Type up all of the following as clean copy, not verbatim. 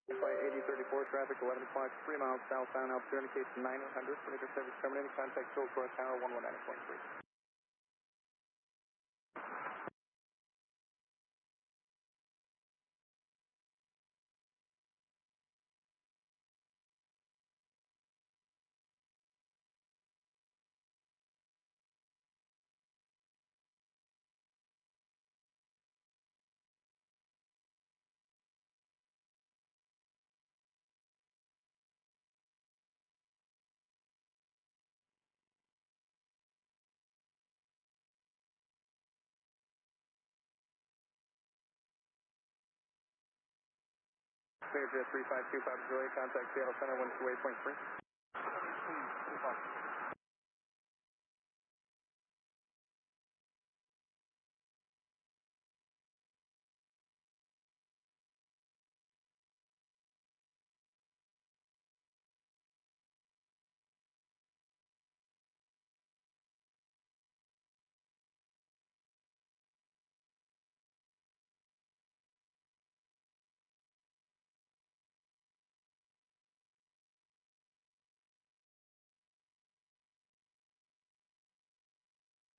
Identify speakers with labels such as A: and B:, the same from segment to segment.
A: Flight 8034, traffic 11 o'clock, 3 miles southbound, altitude indicates 900, radar service terminated, contact Gold Cross Tower 119.3. Clear jet 352, Papa Juliet, contact Seattle Center 128.3.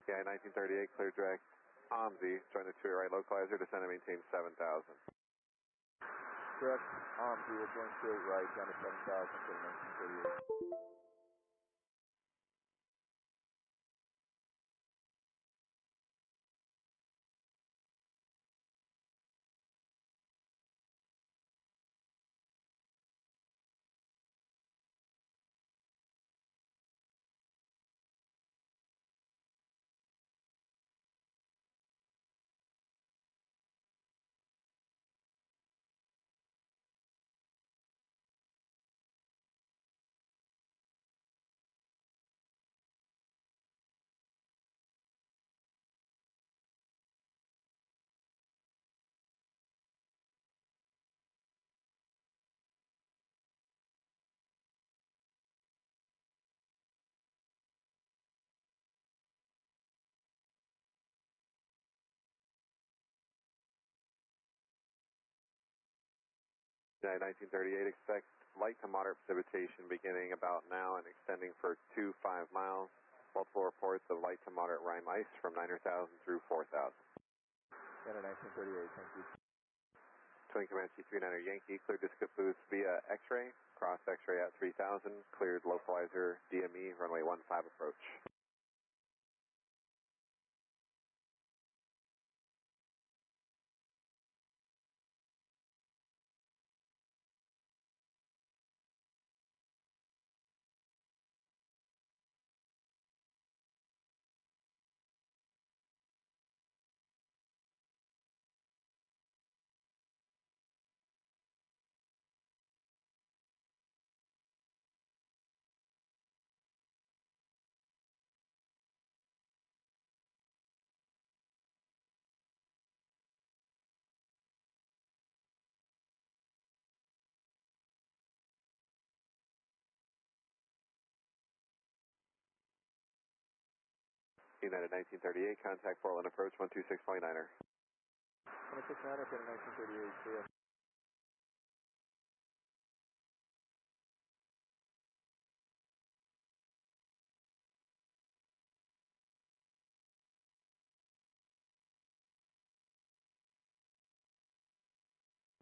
B: Yeah, 1938, clear direct, OMSI, join the 2 right localizer, descend and maintain 7,000.
C: Direct, OMSI, we'll join straight right, down to 7,000 for the 1938.
B: Yeah, 1938, expect light to moderate precipitation beginning about now and extending for 2 5 miles. Multiple reports of light to moderate rime ice from 9,000 through 4,000.
C: Center 1938, thank you.
B: Twin Command C39er Yankee, cleared disc boost via X-ray, cross X-ray at 3,000, cleared localizer DME, runway 15 approach. United 1938, contact Portland approach 126.9er.
C: 169er for the 1938, clear.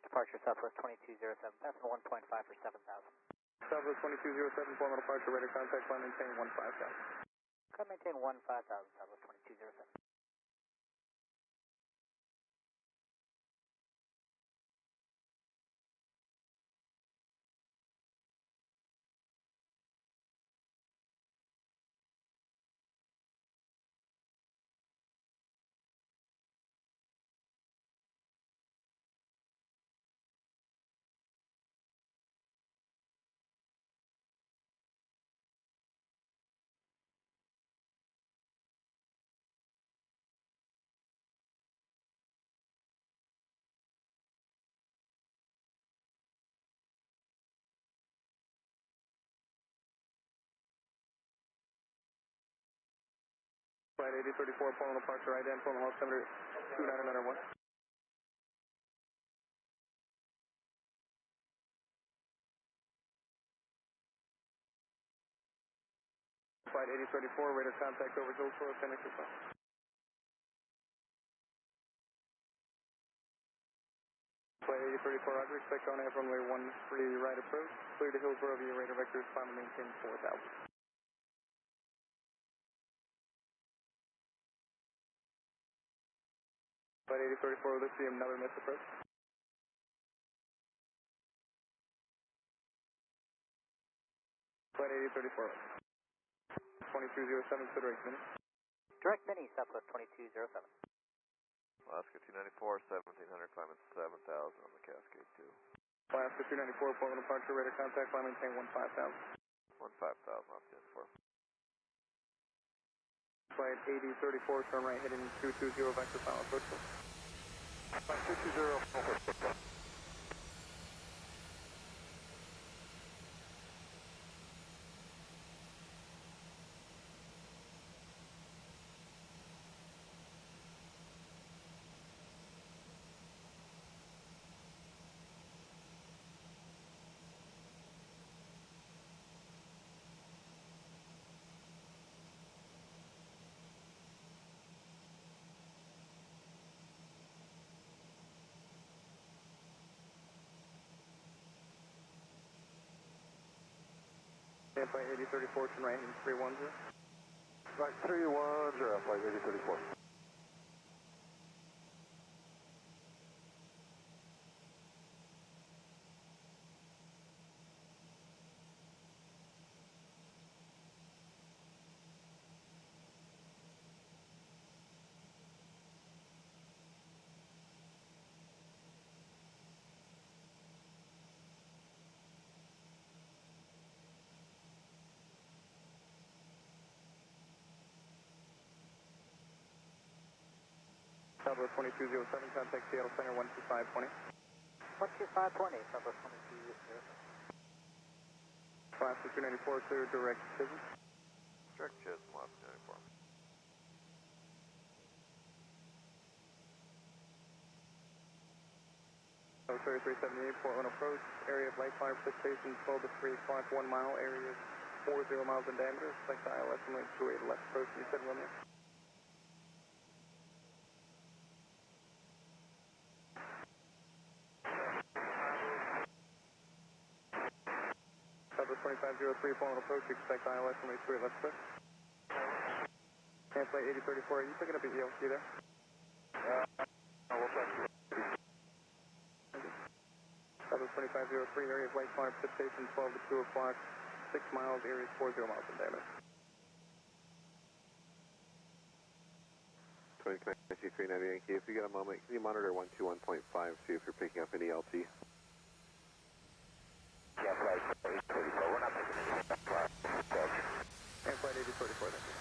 D: Departure Southwest 2207, passing 1.5 for 7,000.
A: Southwest 2207, formal departure, radar contact, climb maintain 15,000.
D: Climb maintain 15,000, Southwest 2207.
A: Flight 8034, formal departure, right in, formal altimeter 2991. Flight 8034, radar contact over Hillsborough, 10 exercise. Flight 8034, Roger, expect on air runway 13 right approach, clear to Hillsborough via radar vectors, climb and maintain 4,000. Flight 8034, will this be another miss approach? Flight 8034, 2207, consideration minute.
D: Direct mini, Southwest 2207.
C: Alaska 294, 1700, climbing 7,000 on the Cascade 2.
A: Alaska 294, Portland departure, radar contact, climb maintain 15,000.
C: 15,000 off the 4.
A: Flight 8034, turn right heading 220, vector final approach.
C: Flight 220,
A: And Flight 8034, turn right heading 310.
C: Flight 310, Flight 8034.
A: Southwest 2207, contact Seattle Center 12520.
D: 12520, Southwest 2207.
A: Alaska 294, clear direct business.
C: Direct Chisholm, Alaska 294.
A: So 3378, Portland approach, area of light fire precipitation 12 to 3 o'clock, 1 mile, area is 40 miles in diameter, select ILS and link 28 left approach, you said Romeo. Southwest 2503, Portland approach, expect ILS and link 28 left approach. And Flight 8034, are you picking up at ELC there?
C: We'll check.
A: Southwest 2503, area of light fire precipitation 12 to 2 o'clock, 6 miles, area is 40 miles in diameter.
B: 202390 Yankee, if you get a moment, can you monitor 121.5, see if you're picking up any LT?
C: Yeah, Flight 8034, we're not picking any up.
A: And Flight 8034, thank you.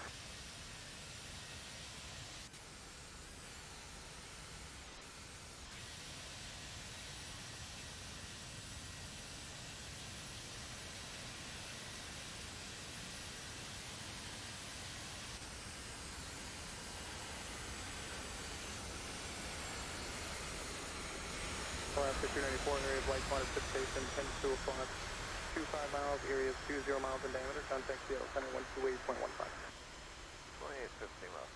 A: Alaska 294, area of light fire precipitation 10 to 2 o'clock, 25 miles, area is 20 miles in diameter, contact Seattle Center 128.15.
C: 2815 left.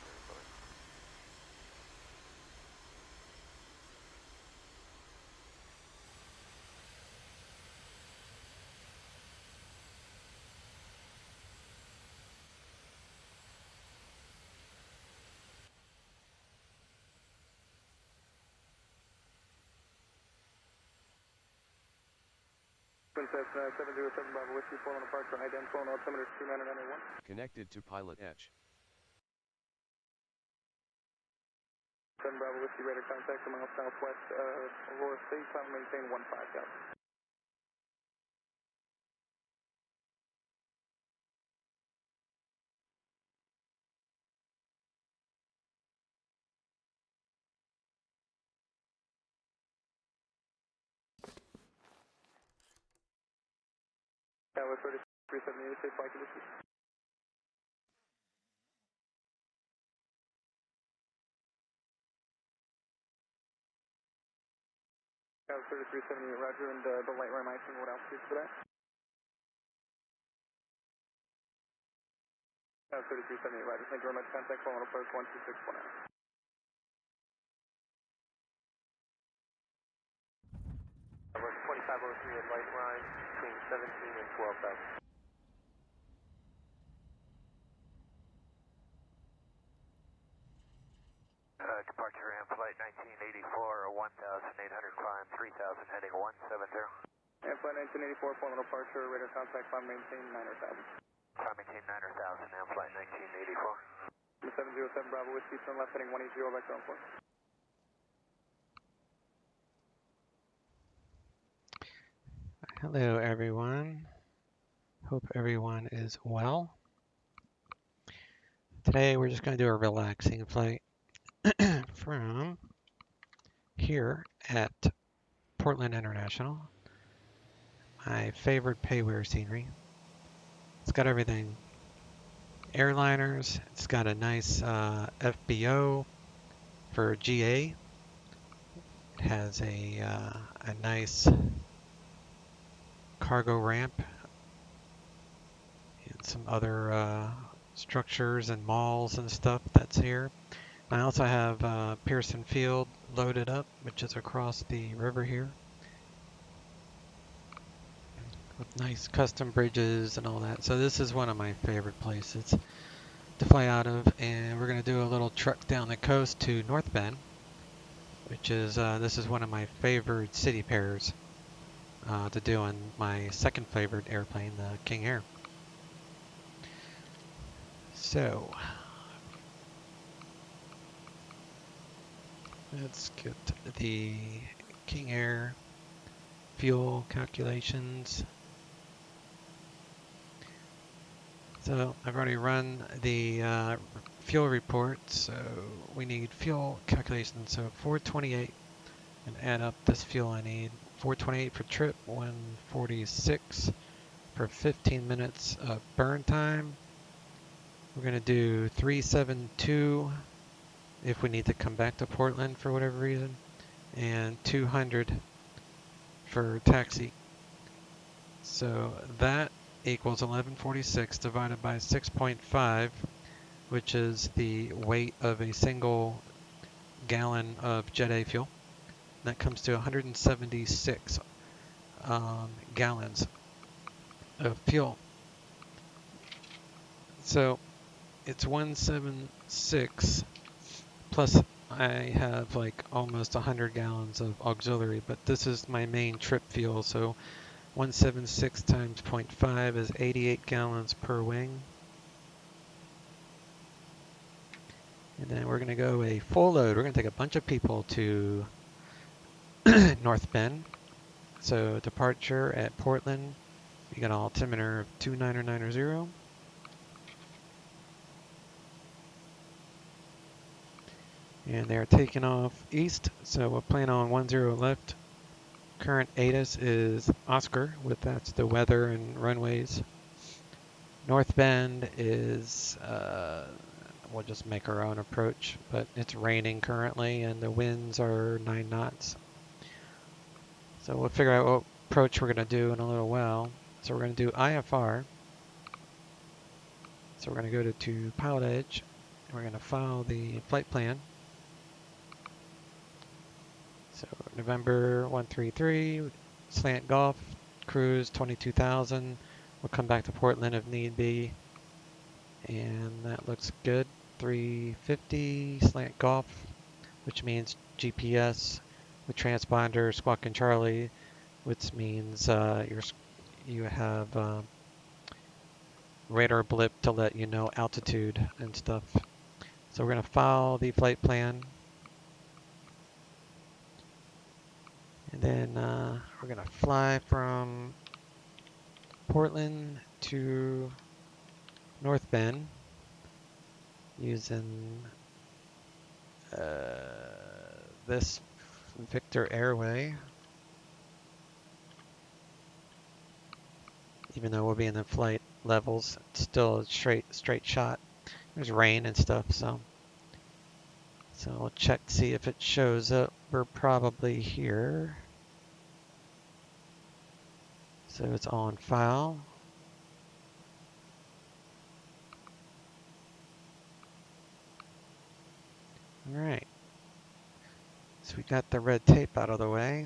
A: Princess 707 Bravo Whiskey, Portland departure, ident phone altimeter 29991.
E: Connected to PilotEdge.
A: 7 Bravo Whiskey, radar contact a mile southwest Aurora State, climb and maintain 15,000. Tower 3378, safe flight conditions. Tower 3378, roger, and the light ram icing, what else is for that? 3378, Roger. Thank you very much. Contact phone approach 12619.
E: Number 2503 at light line between 17 and 12,000. Departure and flight 1984, 1,800 climb, 3,000 heading 170.
A: And flight 1984, point of departure, radar contact, climb maintain 9,000.
E: Climb maintain 9,000 and flight 1984.
A: 707 Bravo Whiskey, turn left heading 180 back down course.
F: Hello everyone, hope everyone is well. Today we're just going to do a relaxing flight from here at Portland International. My favorite payware scenery. It's got everything. Airliners, it's got a nice FBO for GA. It has a nice cargo ramp and some other structures and malls and stuff that's here. I also have Pearson Field loaded up, which is across the river here, with nice custom bridges and all that. So this is one of my favorite places to fly out of, and we're going to do a little trek down the coast to North Bend, which is this is one of my favorite city pairs to do on my second favorite airplane, the King Air. So let's get the King Air fuel calculations. So I've already run the fuel report, so we need fuel calculations. So 428, and add up this fuel I need. 428 for trip, 146 for 15 minutes of burn time. We're going to do 372 if we need to come back to Portland for whatever reason, and 200 for taxi. So that equals 1146 divided by 6.5, which is the weight of a single gallon of Jet A fuel. That comes to 176 gallons of fuel. So it's 176 plus I have like almost 100 gallons of auxiliary, but this is my main trip fuel, so 176 times 0.5 is 88 gallons per wing. And then we're going to go a full load. We're going to take a bunch of people to North Bend. So departure at Portland, we got an altimeter of 2990. And they're taking off east, so we'll plan on 10 left. Current ATIS is Oscar, with that's the weather and runways. North Bend is, we'll just make our own approach, but it's raining currently and the winds are 9 knots. So we'll figure out what approach we're going to do in a little while. So we're going to do IFR. So we're going to go to PilotEdge, and we're going to file the flight plan. So November 133, slant Golf, cruise 22,000. We'll come back to Portland if need be. And that looks good. 350, slant Golf, which means GPS with transponder, squawking Charlie, which means you have radar blip to let you know altitude and stuff. So we're going to file the flight plan. And then we're going to fly from Portland to North Bend using this Victor Airway. Even though we'll be in the flight levels, it's still a straight shot. There's rain and stuff, so we'll check to see if it shows up. We're probably here. So it's on file. All right. So we got the red tape out of the way.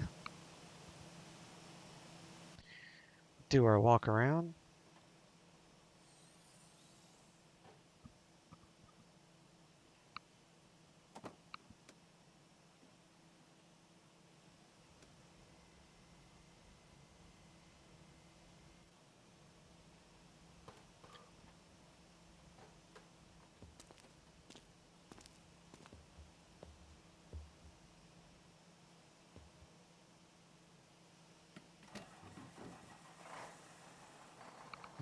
F: Do our walk around.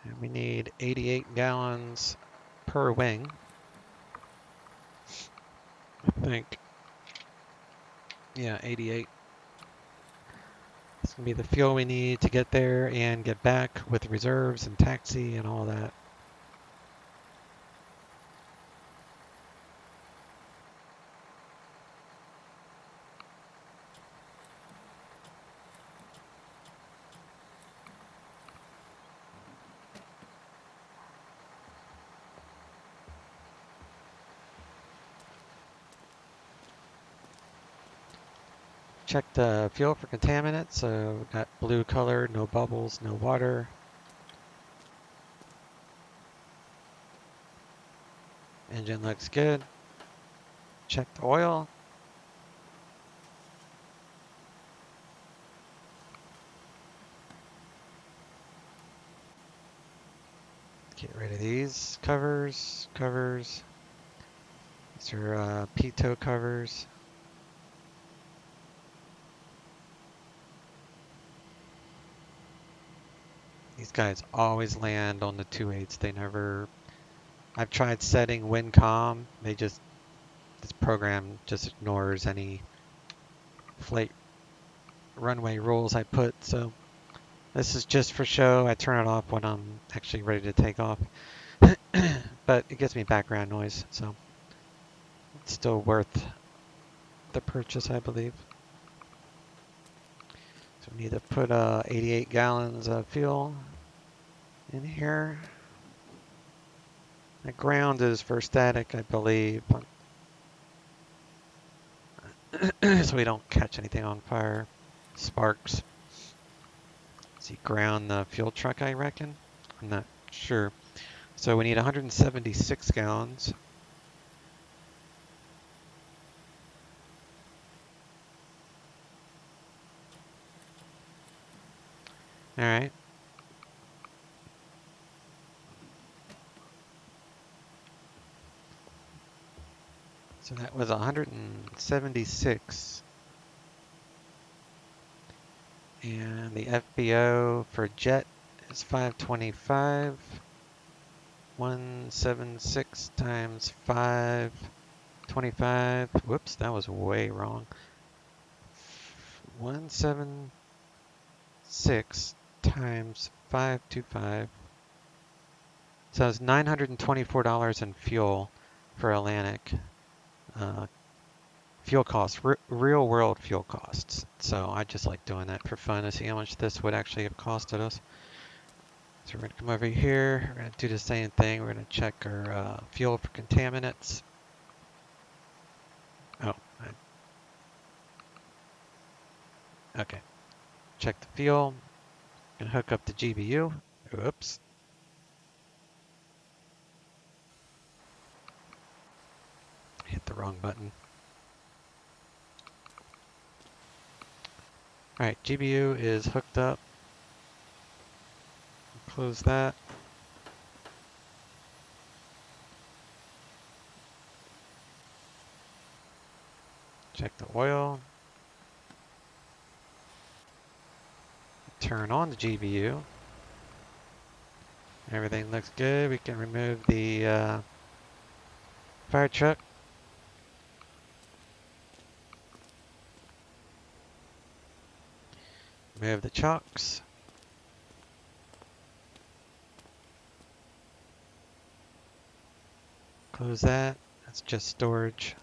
F: And we need 88 gallons per wing. I think. Yeah, 88. It's going to be the fuel we need to get there and get back with reserves and taxi and all that. Check the fuel for contaminants. So we got blue color, no bubbles, no water. Engine looks good. Check the oil. Get rid of these covers. These are pitot covers. These guys always land on the 2.8s. They never. I've tried setting WinCom. This program just ignores any flight runway rules I put. So this is just for show. I turn it off when I'm actually ready to take off. But it gives me background noise, so it's still worth the purchase, I believe. So we need to put 88 gallons of fuel in here. The ground is for static, I believe, so we don't catch anything on fire. Sparks. See, ground the fuel truck, I reckon. I'm not sure. So we need 176 gallons. All right. So that was 176. And the FBO for jet is 525. 176 times 525. Whoops, that was way wrong. 176 times 525. So it's $924 in fuel for Atlantic. Fuel costs, real world fuel costs. So I just like doing that for fun to see how much this would actually have costed us. So we're going to come over here. We're going to do the same thing. We're going to check our fuel for contaminants. Oh, okay. Check the fuel. Going to hook up the GBU. Oops. Hit the wrong button. Alright, GBU is hooked up. Close that. Check the oil. Turn on the GBU. Everything looks good. We can remove the fire truck. Remove the chocks. Close that. That's just storage.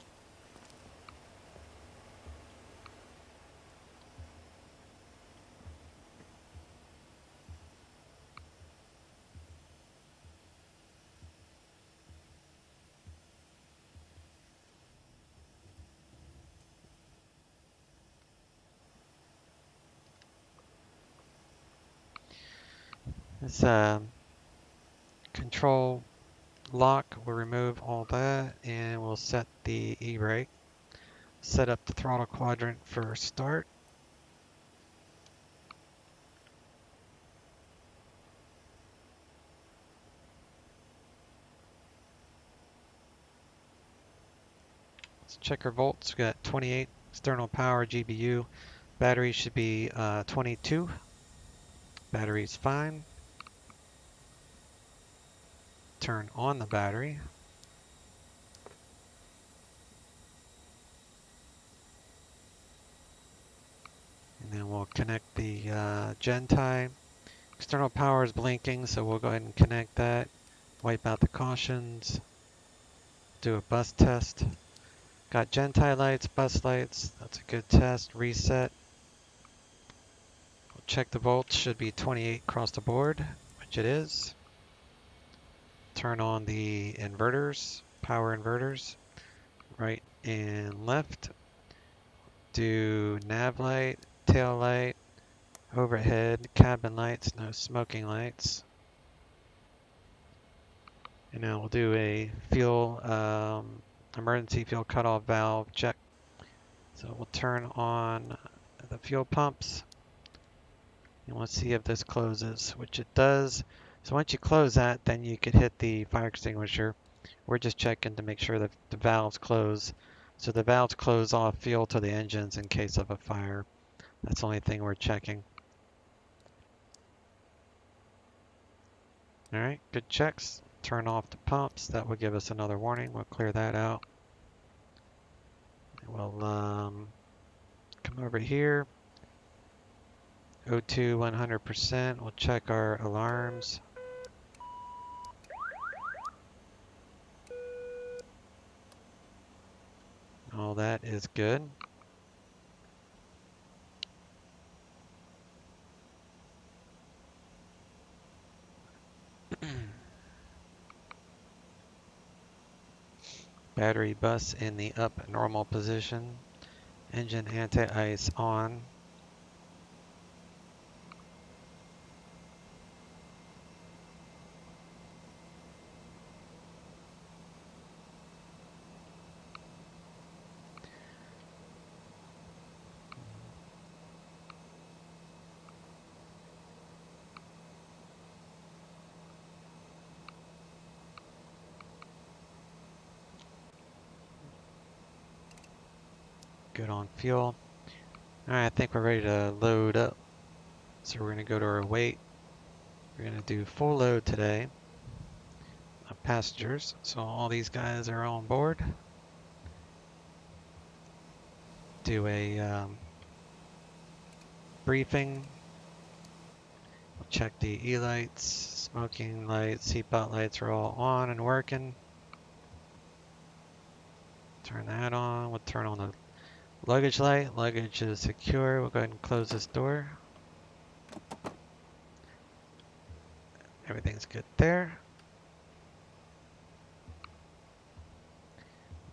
F: This control lock, we'll remove all that and we'll set the e-brake. Set up the throttle quadrant for start. Let's check our volts. We got 28 external power GBU. Battery should be 22. Battery's fine. Turn on the battery. And then we'll connect the gen tie. External power is blinking, so we'll go ahead and connect that. Wipe out the cautions. Do a bus test. Got gen tie lights, bus lights. That's a good test. Reset. We'll check the volts. Should be 28 across the board, which it is. Turn on the inverters, power inverters, right and left. Do nav light, tail light, overhead, cabin lights, no smoking lights. And now we'll do a fuel, emergency fuel cutoff valve check. So we'll turn on the fuel pumps and we'll see if this closes, which it does. So once you close that, then you could hit the fire extinguisher. We're just checking to make sure that the valves close. So the valves close off fuel to the engines in case of a fire. That's the only thing we're checking. All right, good checks. Turn off the pumps. That will give us another warning. We'll clear that out. We'll come over here. O2 100%. We'll check our alarms. All that is good. Battery bus in the up normal position. Engine anti-ice on. Good on fuel. Alright, I think we're ready to load up. So we're going to go to our weight. We're going to do full load today of passengers. So all these guys are on board. Do a briefing. We'll check the E-lights, smoking lights, seatbelt lights are all on and working. Turn that on. We'll turn on the luggage light. Luggage is secure. We'll go ahead and close this door. Everything's good there.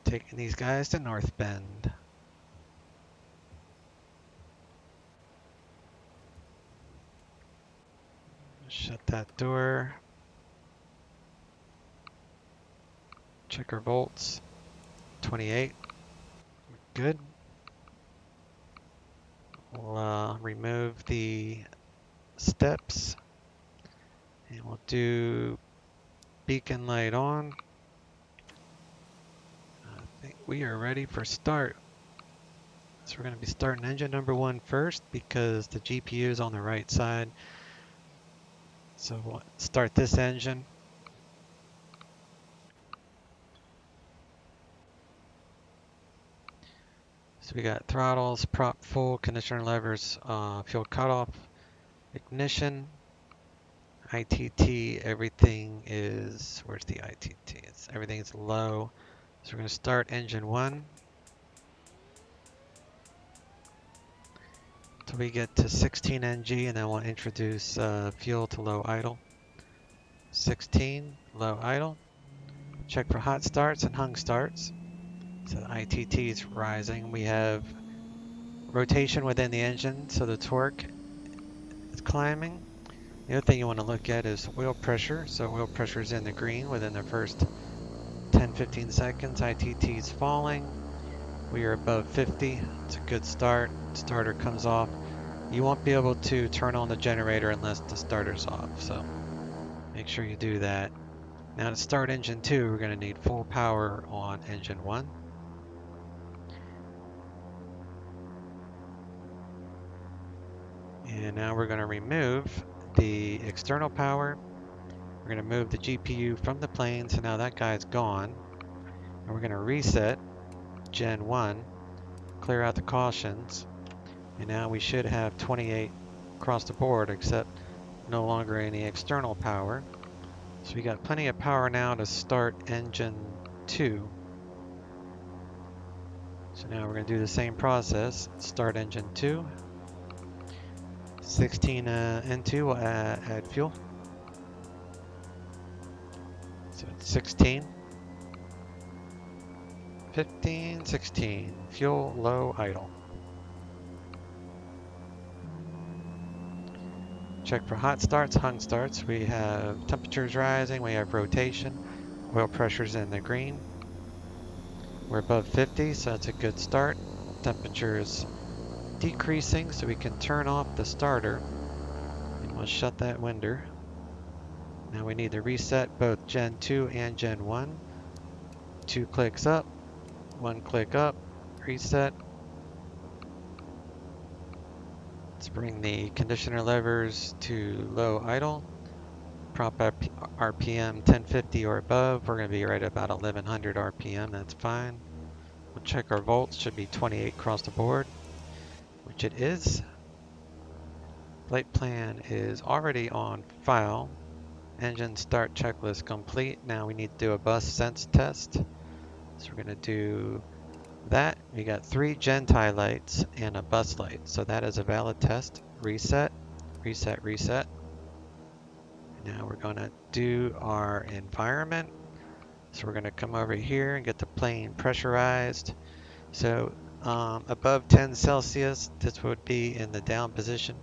F: Taking these guys to North Bend. Shut that door. Check our volts. 28. Good. We'll remove the steps. And we'll do beacon light on. I think we are ready for start. So we're going to be starting engine number 1 first because the GPU is on the right side. So we'll start this engine. So we got throttles, prop full, conditioner levers, fuel cutoff, ignition, ITT, everything is, where's the ITT? Everything's low. So we're going to start engine 1. Till we get to 16 NG and then we'll introduce fuel to low idle. 16, low idle. Check for hot starts and hung starts. So the ITT is rising. We have rotation within the engine, so the torque is climbing. The other thing you want to look at is oil pressure. So oil pressure is in the green within the first 10-15 seconds. ITT is falling. We are above 50. It's a good start. Starter comes off. You won't be able to turn on the generator unless the starter's off. So make sure you do that. Now to start engine 2, we're going to need full power on engine 1. And now we're going to remove the external power. We're going to move the GPU from the plane, so now that guy's gone. And we're going to reset Gen 1, clear out the cautions, and now we should have 28 across the board, except no longer any external power. So we got plenty of power now to start engine 2. So now we're going to do the same process. Start engine 2. 16 N2 will add fuel. So it's 16, 15, 16. Fuel low, idle. Check for hot starts, hung starts. We have temperatures rising, we have rotation, oil pressure's in the green. We're above 50, so that's a good start. Temperature is decreasing, so we can turn off the starter. And we'll shut that window. Now we need to reset both Gen 2 and Gen 1. 2 clicks up, 1 click up, reset. Let's bring the conditioner levers to low idle. Prop RPM 1050 or above. We're going to be right about 1100 RPM. That's fine. We'll check our volts. Should be 28 across the board, which it is. Flight plan is already on file. Engine start checklist complete. Now we need to do a bus sense test. So we're going to do that. We got 3 Gentie lights and a bus light. So that is a valid test. Reset, reset, reset. Now we're going to do our environment. So we're going to come over here and get the plane pressurized. So above 10 Celsius, this would be in the down position.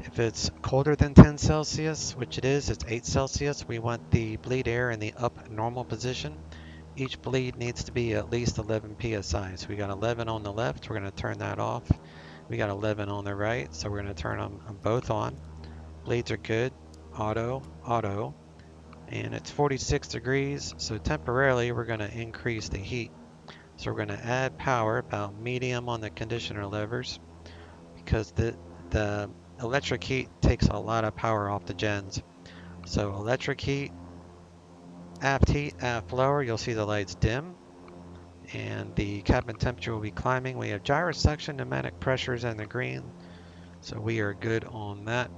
F: If it's colder than 10 Celsius, which it is, it's 8 Celsius, we want the bleed air in the up normal position. Each bleed needs to be at least 11 psi. So we got 11 on the left, we're going to turn that off. We got 11 on the right, so we're going to turn them both on. Bleeds are good. Auto, auto. And it's 46 degrees, so temporarily we're going to increase the heat. So we're going to add power, about medium on the conditioner levers, because the electric heat takes a lot of power off the gens. So electric heat, aft lower, you'll see the lights dim, and the cabin temperature will be climbing. We have gyrosuction, pneumatic pressures in the green, so we are good on that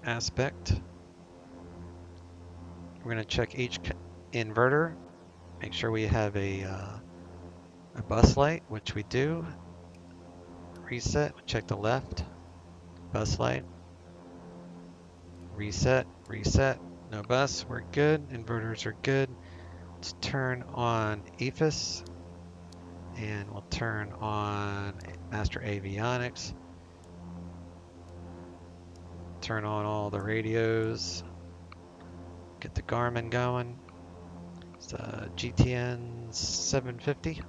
F: aspect. We're going to check each inverter, make sure we have a bus light, which we do. Reset, check the left, bus light. Reset, reset, no bus, we're good. Inverters are good. Let's turn on EFIS, and we'll turn on Master Avionics. Turn on all the radios. Get the Garmin going. It's a GTN 750.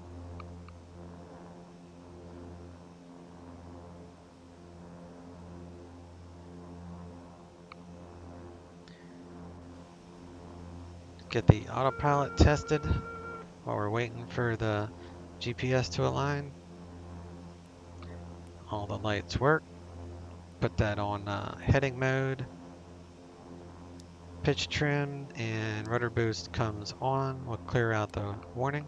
F: Get the autopilot tested while we're waiting for the GPS to align. All the lights work. Put that on heading mode. Pitch trim and rudder boost comes on. We'll clear out the warning.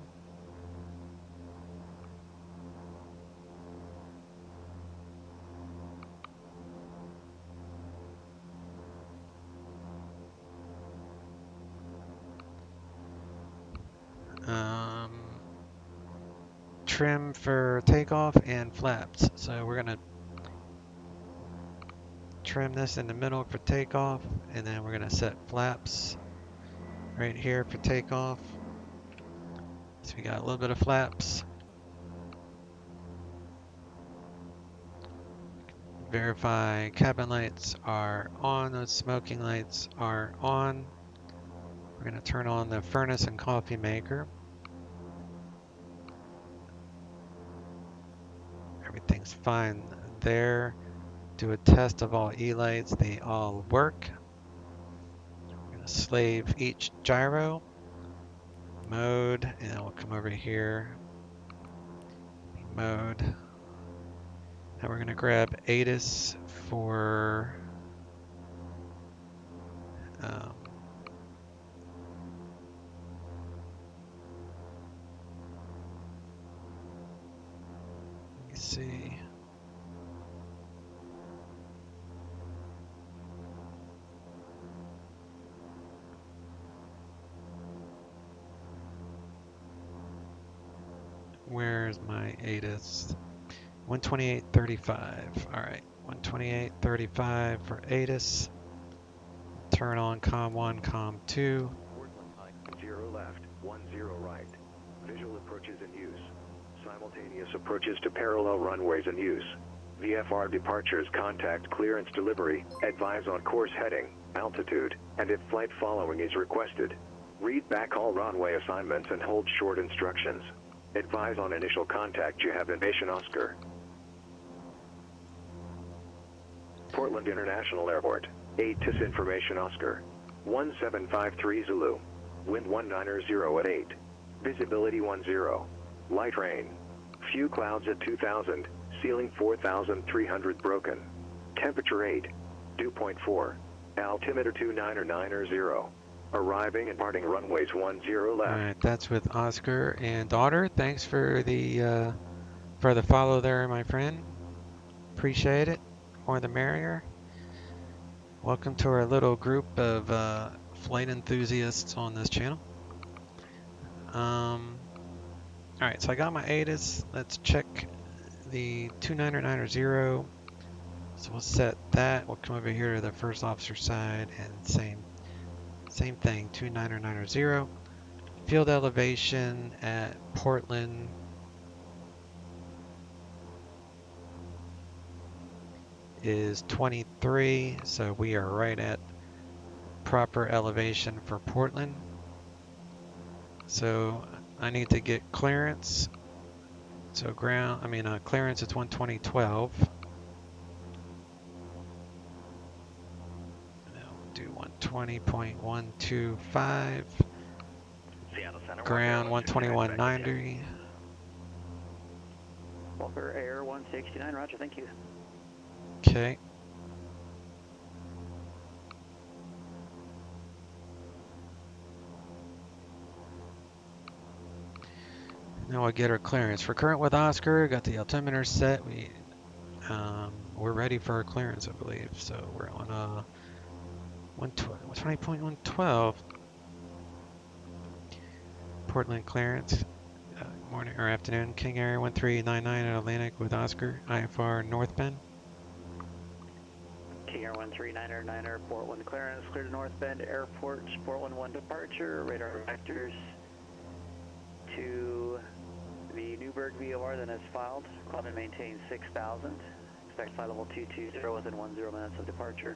F: Trim for takeoff and flaps. So we're going to trim this in the middle for takeoff, and then we're going to set flaps right here for takeoff. So we got a little bit of flaps. Verify cabin lights are on, those smoking lights are on. We're going to turn on the furnace and coffee maker. Everything's fine there. Do a test of all E-lights, they all work. We're going to slave each gyro. Mode, and then we'll come over here. Mode. Now we're going to grab ATIS for let me see. Where's my ATIS? 128.35. All right, 128.35 for ATIS. Turn on COM 1, COM 2.
G: 0 left, 10 right. Visual approaches in use. Simultaneous approaches to parallel runways in use. VFR departures contact clearance delivery. Advise on course heading, altitude, and if flight following is requested. Read back all runway assignments and hold short instructions. Advise on initial contact you have information Oscar. Portland International Airport. ATIS information Oscar. 1753 Zulu. Wind 190 at 8. Visibility 10. Light rain. Few clouds at 2000. Ceiling 4,300 broken. Temperature 8. Dew point 4. Altimeter 2990. Arriving and parting runways 10 left.
F: Alright, that's with Oscar and Daughter. Thanks for the follow there, my friend. Appreciate it. More the merrier. Welcome to our little group of flight enthusiasts on this channel. Alright, so I got my ATIS. Let's check the 2990. So we'll set that. We'll come over here to the first officer side and same thing, 2990. Field elevation at Portland is 23, so we are right at proper elevation for Portland. So I need to get clearance. So clearance is 120.12. Do 120.125. Ground 121.90.
D: Walker Air 169, roger, thank you.
F: Okay. Now we'll get our clearance. For current with Oscar, got the altimeter set. We're ready for our clearance, I believe. So we're on 120.112. Portland clearance. Morning or afternoon. King Air 1399 at Atlantic with Oscar. IFR North Bend.
D: King Air 1399, Portland clearance, clear to North Bend Airport, Portland 1 departure, radar vectors to the Newburgh VOR that is filed. Climb and maintain 6,000. Expect flight level 220 within 10 minutes of departure.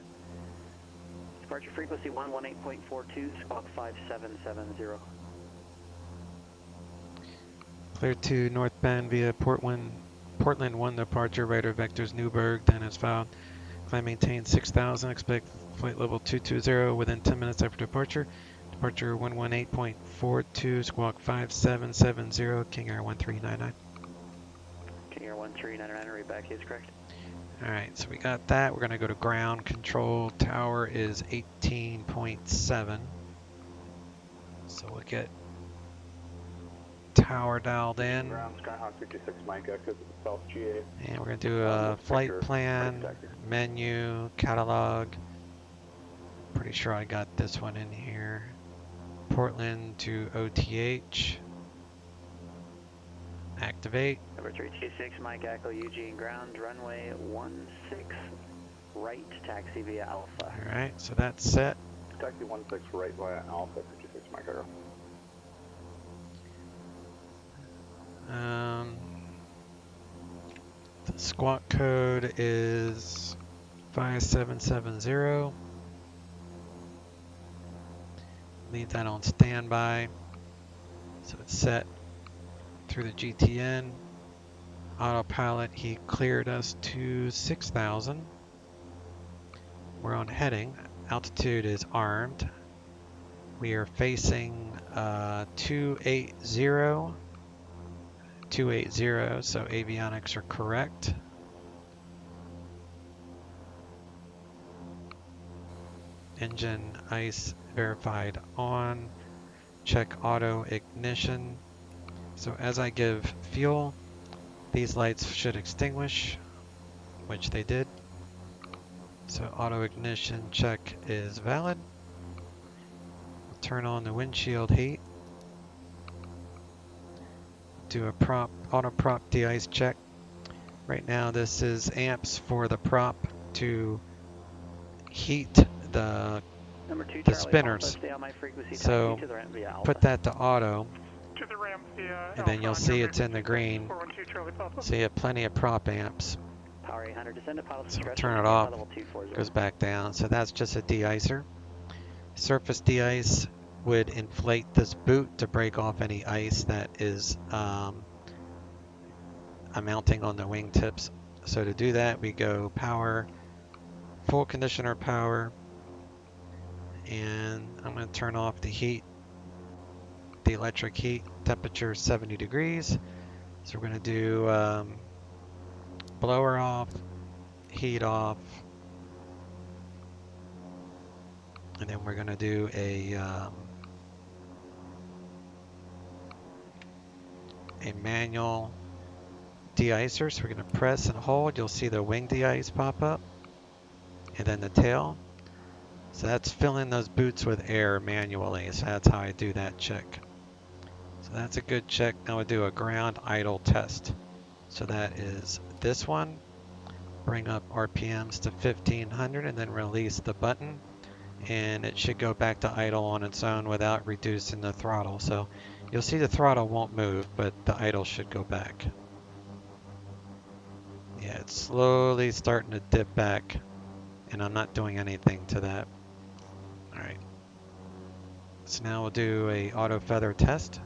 D: Departure frequency 118.42, squawk 5770.
F: Clear to North Bend via Portland 1 departure, radar vectors Newburgh, then is filed. Climb maintain 6,000, expect flight level 220 within 10 minutes after departure. Departure 118.42, squawk 5770, King Air 1399.
D: King Air 1399, read back, is correct.
F: Alright, so we got that. We're going to go to ground control. Tower is 18.7. So we'll get tower dialed in.
H: Ground Skyhawk 56 Mike Echo South GA.
F: And we're going to do a flight plan, menu, catalog. Pretty sure I got this one in here. Portland to OTH. Activate.
D: Number 326 Mike Echo Eugene ground, runway 16 right, taxi via Alpha.
F: Alright, so that's set.
H: Taxi 16 right via Alpha 56 Mike Echo.
F: Squawk code is 5770. Leave that on standby. So it's set through the GTN. Autopilot, he cleared us to 6,000. We're on heading. Altitude is armed. We are facing 280. 280, so avionics are correct. Engine ice verified on. Check auto ignition. So as I give fuel, these lights should extinguish, which they did. So auto ignition check is valid. We'll turn on the windshield heat. Do a auto prop de-ice check. Right now this is amps for the prop to heat the spinners. So put that to auto, and then you'll see it's in the green. So you have plenty of prop amps. So turn it off, goes back down. So that's just a de-icer. Surface de-ice would inflate this boot to break off any ice that is mounting on the wingtips. So to do that, we go power, full conditioner power, and I'm going to turn off the heat, the electric heat. Temperature 70 degrees. So we're going to do blower off, heat off, and then we're going to do a manual de-icer. So we're going to press and hold. You'll see the wing de-ice pop up, and then the tail. So that's filling those boots with air manually. So that's how I do that check. So that's a good check. Now we'll do a ground idle test. So that is this one. Bring up RPMs to 1500 and then release the button. And it should go back to idle on its own without reducing the throttle. So you'll see the throttle won't move, but the idle should go back. Yeah, it's slowly starting to dip back, and I'm not doing anything to that. All right. So now we'll do a auto feather test.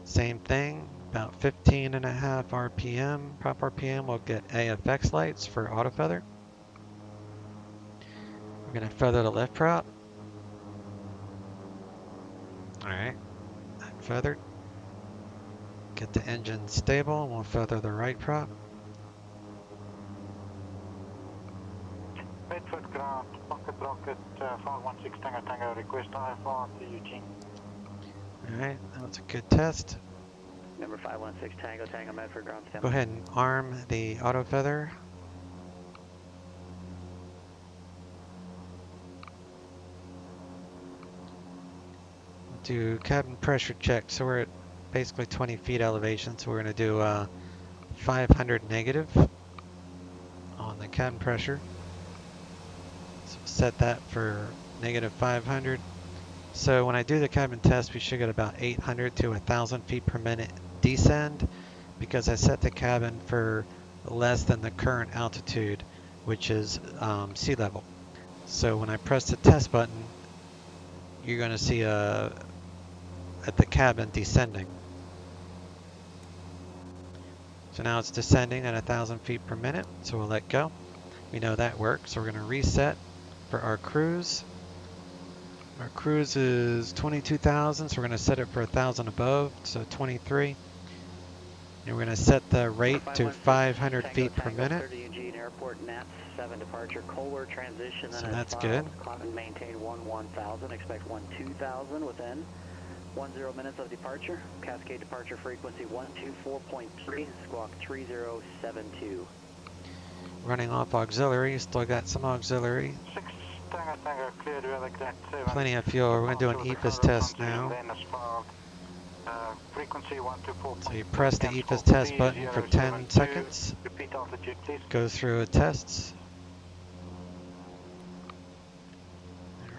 F: Same thing, about 15.5 RPM. Prop RPM, we'll get AFX lights for auto feather. We're going to feather the left prop. Alright, feathered. Get the engine stable, and we'll feather the right prop.
I: Bedford ground, pocket rocket 516 Tango Tango, request IFR to Eugene.
F: Alright, that was a good test.
D: Number 516 Tango Tango Medford ground stand.
F: Go ahead and arm the auto feather. Do cabin pressure check. So we're at basically 20 feet elevation, so we're going to do 500 negative on the cabin pressure. So set that for negative 500. So when I do the cabin test, we should get about 800 to 1,000 feet per minute descend, because I set the cabin for less than the current altitude, which is sea level. So when I press the test button, you're going to see at the cabin descending. So now it's descending at 1,000 feet per minute, so we'll let go. We know that works, so we're going to reset for our cruise. Our cruise is 22,000, so we're going to set it for 1,000 above, so 23. And we're going to set the rate to 500 feet per minute. So that's good.
D: Maintain 1000, expect 12,000 within 10 minutes of departure. Cascade departure frequency 124.3, squawk 3072.
F: Running off auxiliary, still got some auxiliary.
I: Tango Tango cleared with exact 7.
F: Plenty of fuel. We're going to do an EFIS test now.
I: Frequency 124.3.
F: So you press the EFIS test button for 10 seconds.
I: Repeat altitude, please.
F: Go through it tests.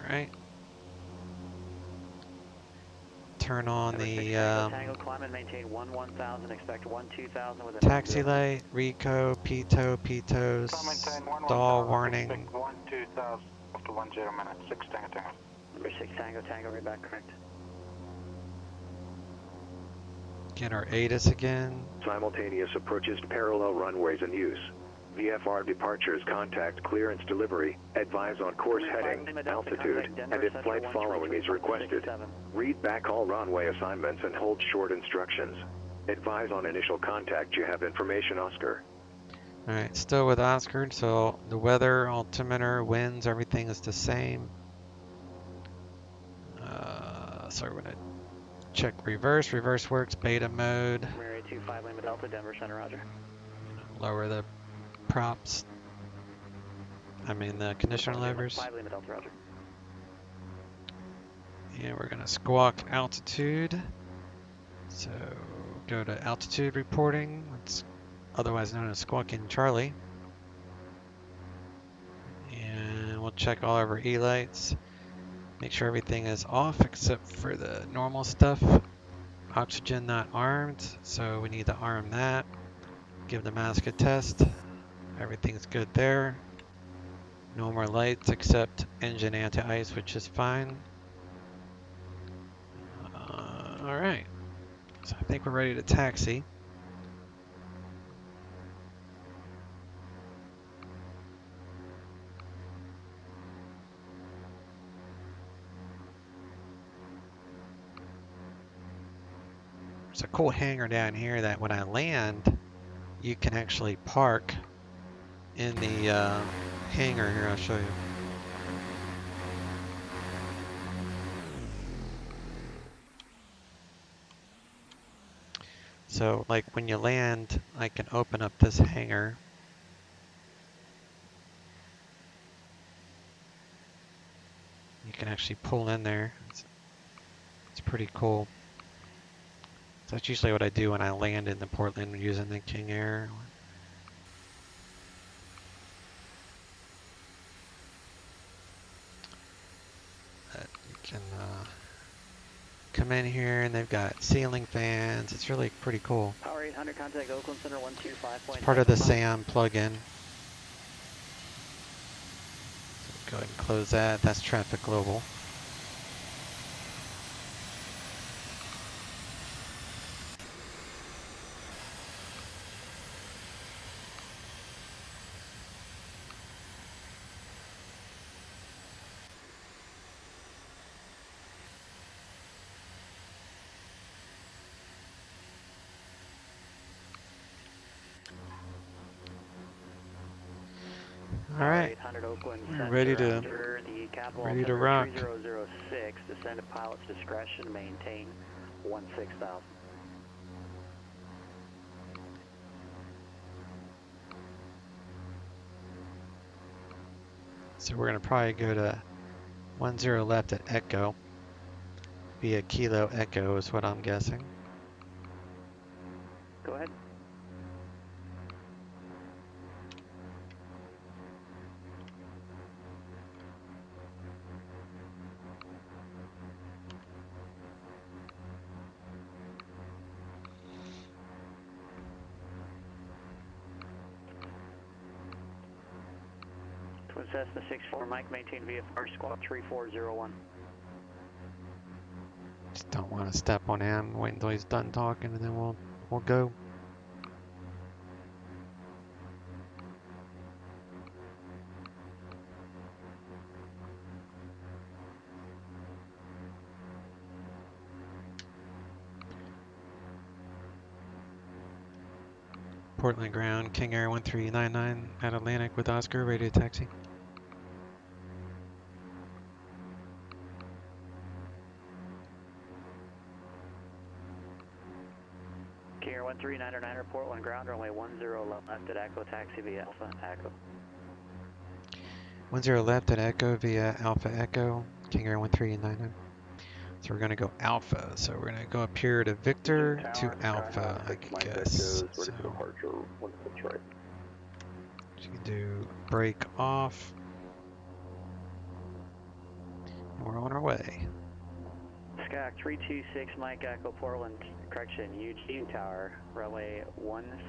F: Alright. turn on
D: Number 6
F: the
D: Tango, climb and maintain 1000, expect 12000 with a
F: taxi light, Rico, Pitos,
I: Climb maintain 1000,
F: stall warning.
I: expect 12000 after 10 minutes, 6 Tango Tango.
D: Number 6 Tango, read back correct.
F: Get our ATIS again.
G: Simultaneous approaches to parallel runways in use. VFR departures contact clearance delivery. Advise on course heading, altitude, and if flight following is requested. Read back all runway assignments and hold short instructions. Advise on initial contact. You have information, Oscar.
F: Alright, still with Oscar, so the weather, altimeter, winds, everything is the same. So we're gonna check reverse. Reverse works, beta mode.
D: Mary 25 Lima Delta, Denver Center, roger.
F: Lower the props. I mean the conditioner levers.
D: 5 Lima Delta, roger.
F: And we're gonna squawk altitude. So go to altitude reporting. It's otherwise known as squawking Charlie. And we'll check all of our E-lights. Make sure everything is off except for the normal stuff. Oxygen not armed, so we need to arm that. Give the mask a test. Everything's good there. No more lights except engine anti-ice, which is fine. Alright, so I think we're ready to taxi. There's a cool hangar down here that when I land, you can actually park in the hangar here. I'll show you. So like when you land, I can open up this hangar. You can actually pull in there. It's pretty cool. So that's usually what I do when I land in the Portland using the King Air. You can come in here and they've got ceiling fans. It's really pretty cool.
D: Power 800, contact Oakland Center 125.
F: It's part of the SAM plug-in. So go ahead and close that. That's Traffic Global. All right, we're ready to rock.
D: 3006, descend at pilot's discretion, maintain 16,000.
F: So we're gonna probably go to 10 left at Echo. Via Kilo Echo is what I'm guessing.
D: Go ahead. Twin Cessna 64, Mike, maintain VFR squawk 3401.
F: Just don't want to step on him. Wait until he's done talking, and then we'll go. Portland ground, King Air 1399 at Atlantic with Oscar, ready to taxi.
D: King Air 1399, Portland ground, runway 10 left at Echo, taxi via Alpha Echo.
F: 10 left at Echo via Alpha Echo, King Air 1399. So we're going to go Alpha. So we're going to go up here to Victor to Alpha, I guess. So you can do break off. And we're on our way.
D: Skak 326 Mike Echo Portland, correction, Eugene Tower, runway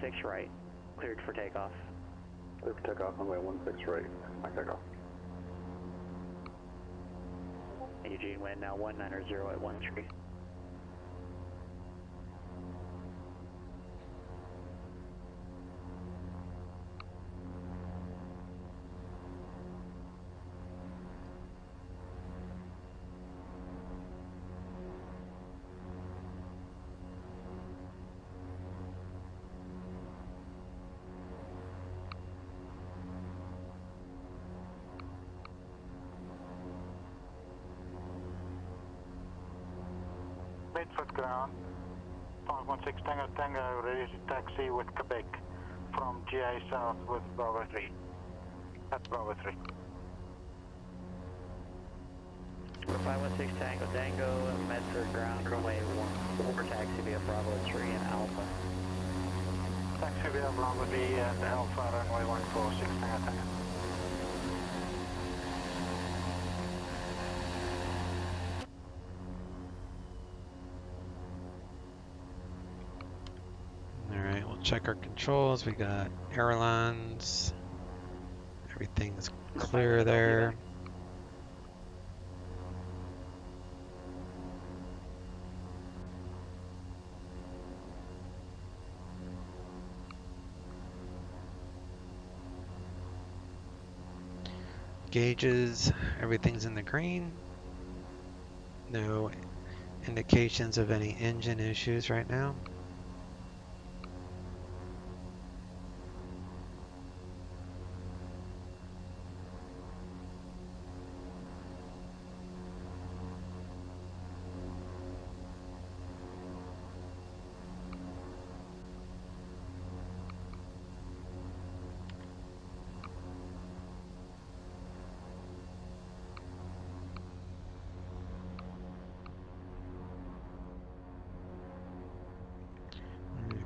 D: 16 right, cleared for takeoff.
H: Clear for takeoff, runway 16 right. Mike Echo.
D: Eugene wind now 190 at 13.
I: Bedford ground, 516 Tango Tango, ready to taxi with Quebec from GA South with Bravo 3. That's Bravo 3.
D: 516 Tango Tango, Medford ground, runway 14, taxi via Bravo 3 and Alpha.
I: Taxi via Bravo 3 and Alpha, runway 146 Tango Tango.
F: Alright, we'll check our controls. We got airlines. Everything's clear there. Gauges, everything's in the green. No indications of any engine issues right now.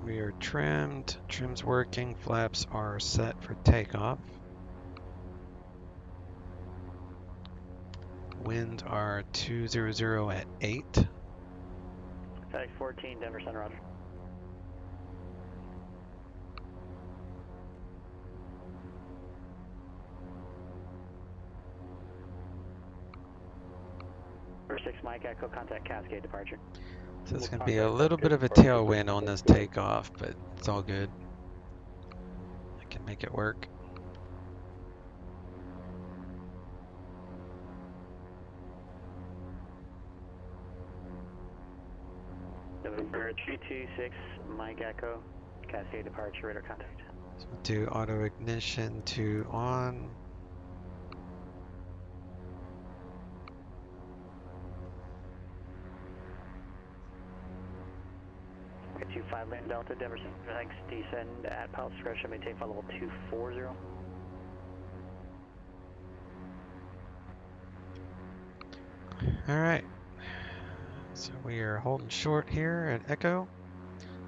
F: We are trimmed, trim's working, flaps are set for takeoff. Winds are 200 at 8.
D: FedEx 14, Denver Center, roger. Number 6 Mike Echo, contact Cascade departure.
F: So it's going to be a little bit of a tailwind on this takeoff, but it's all good. I can make it work.
D: November 326 Mike Echo, Cascade departure, radar contact.
F: So we'll do auto ignition to on.
D: 25 Land Delta, Denver Center, thanks, descend at pilot's discretion, maintain flight level 240.
F: Alright, so we are holding short here at Echo.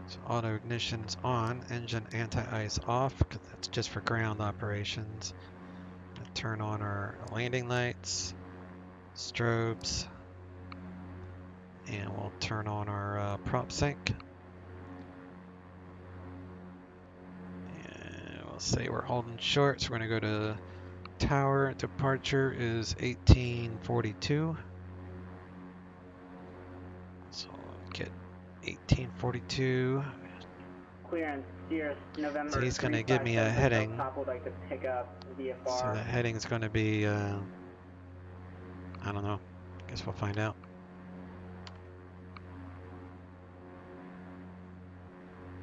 F: So auto ignition's on, engine anti-ice off, because that's just for ground operations. Gonna turn on our landing lights, strobes, and we'll turn on our prop sync. And we'll say we're holding short, so we're going to go to tower. Departure is 1842. So get 1842.
J: Clearance, Sierra November.
F: So he's going to give me a heading.
J: Top would like to pick up VFR.
F: So the heading is going to be, I don't know. Guess we'll find out.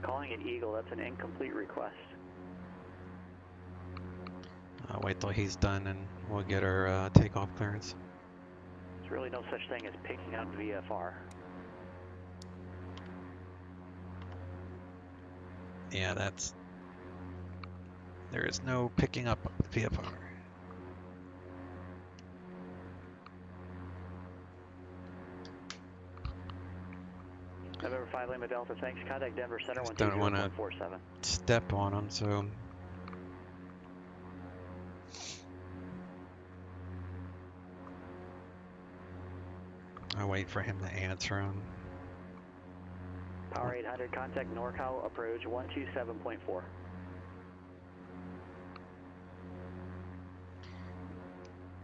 D: Calling it Eagle, that's an incomplete request.
F: I'll wait till he's done and we'll get our takeoff clearance.
D: There's really no such thing as picking up VFR.
F: Yeah, there is no picking up VFR.
D: November 5 Lima Delta, thanks. Contact Denver Center,
F: Just don't want to
D: 120.47.
F: step on them, so. I wait for him to answer him.
D: Power 800, contact NorCal approach 127.4.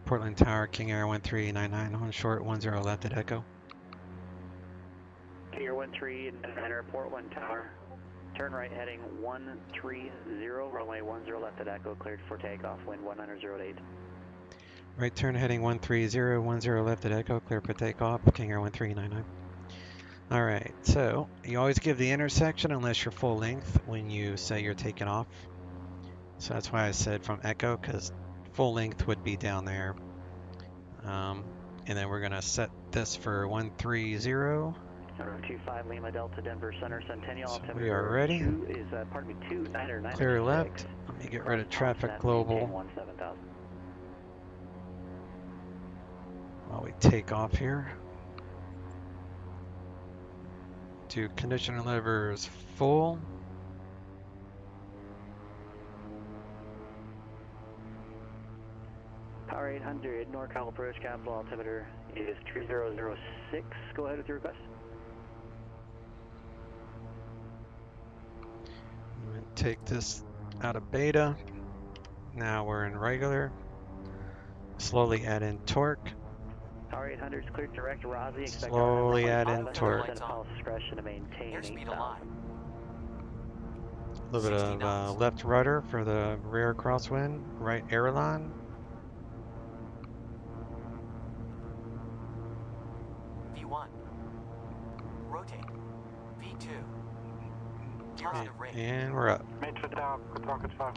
F: Portland Tower, King Air 1399 on short 10 left at Echo.
D: King Air 1399, Portland Tower. Turn right heading 130, runway 10 left at Echo, cleared for takeoff, wind 190.8.
F: Right turn heading 130, 10 left at Echo, clear for takeoff, King Air 1399. Alright, so you always give the intersection unless you're full length when you say you're taking off. So that's why I said from Echo, because full length would be down there. And then we're going to set this for 130.
D: 25 Lima Delta Denver Center Centennial.
F: So we are ready. Clear left. Let me get rid of traffic global while we take off here. To conditioner levers full.
D: Power 800, NorCal approach, capital altimeter is 3006. Go ahead with your request.
F: I'm going to take this out of beta. Now we're in regular. Slowly add in torque.
D: Power 800 is cleared direct Rossi.
F: Slowly add in torque.
D: Discretion to maintain
K: airspeed alive.
F: A little bit of left rudder for the rear crosswind. Right aileron.
K: V1. Rotate. V2.
F: And we're up.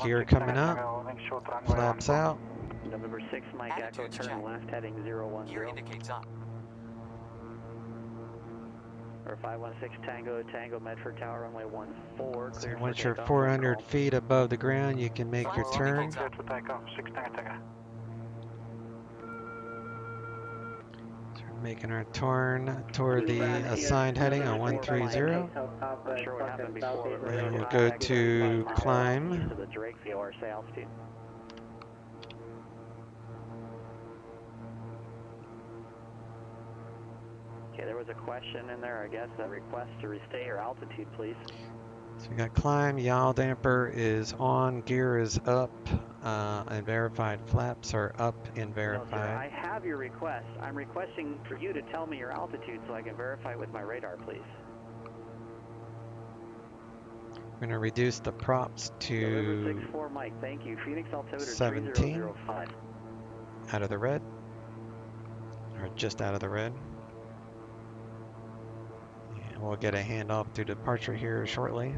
F: Gear coming up. Flaps out.
D: November 6, Mike Echo, turn left heading 010.
K: Gear indicates up.
D: Or 516 Tango, Tango Medford Tower, runway 14.
F: So once you're 400 feet above the ground, you can make your turn. So we're making our turn toward the assigned heading on 130. And we'll go to climb.
D: Okay, there was a question in there, I guess, a request to restate your altitude, please.
F: So we got climb, yaw damper is on, gear is up, and verified flaps are up and verified.
D: No, sir, I have your request. I'm requesting for you to tell me your altitude so I can verify with my radar, please.
F: We're going to reduce the props to
D: 64 Mike, thank you. Phoenix altimeter
F: 17
D: 3005.
F: Out of the red, or just out of the red. We'll get a handoff to departure here shortly.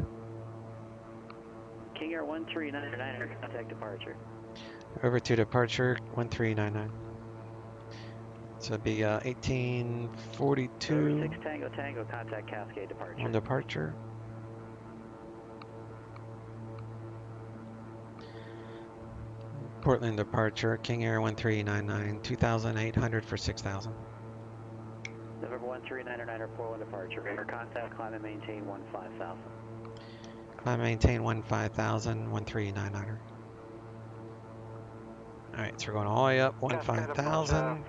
D: King Air 1399, contact departure.
F: Over to departure 1399. So it'd be 1842
D: 6 Tango Tango, contact Cascade departure.
F: on departure. Portland departure, King Air 1399, 2,800 for 6,000.
D: November 1399, Portland departure. Radar contact, climb and maintain 15,000.
F: Climb maintain 15,000, 1399. Alright, so we're going all the way up 15,000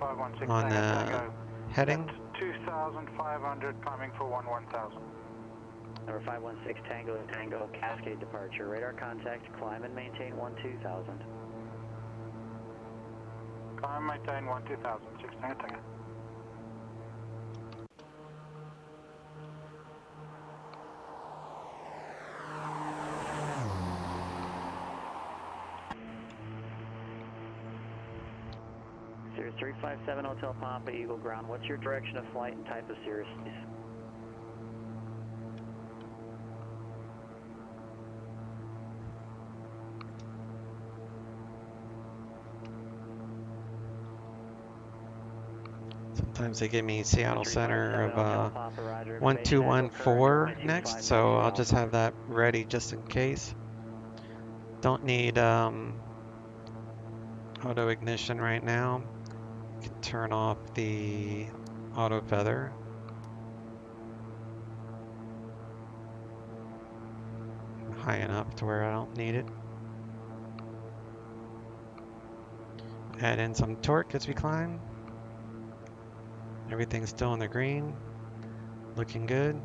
F: on the heading.
I: 2,500 climbing for 11,000.
D: Number 516 Tango Tango, Cascade departure. Radar contact, climb and maintain 12,000.
I: Climb maintain 12,000, 6 Tango Tango.
D: Cirrus 357 Hotel Papa, Eagle Ground. What's your direction of flight and type of Cirrus, please?
F: Sometimes they give me Seattle Center of 1214 next, so I'll just have that ready just in case. Don't need auto ignition right now. You can turn off the auto feather. High enough to where I don't need it. Add in some torque as we climb. Everything's still in the green. Looking good.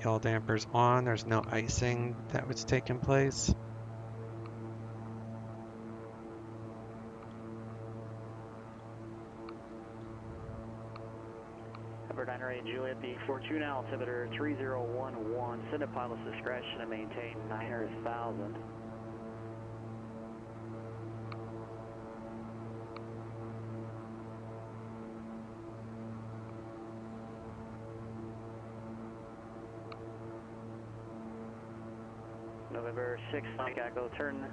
F: Yaw dampers on. There's no icing that was taking place.
D: Number 98 Juliet, the Fortuna altimeter 3011. Send at pilot's discretion and maintain 900,000. November 6, Mike Echo, turn.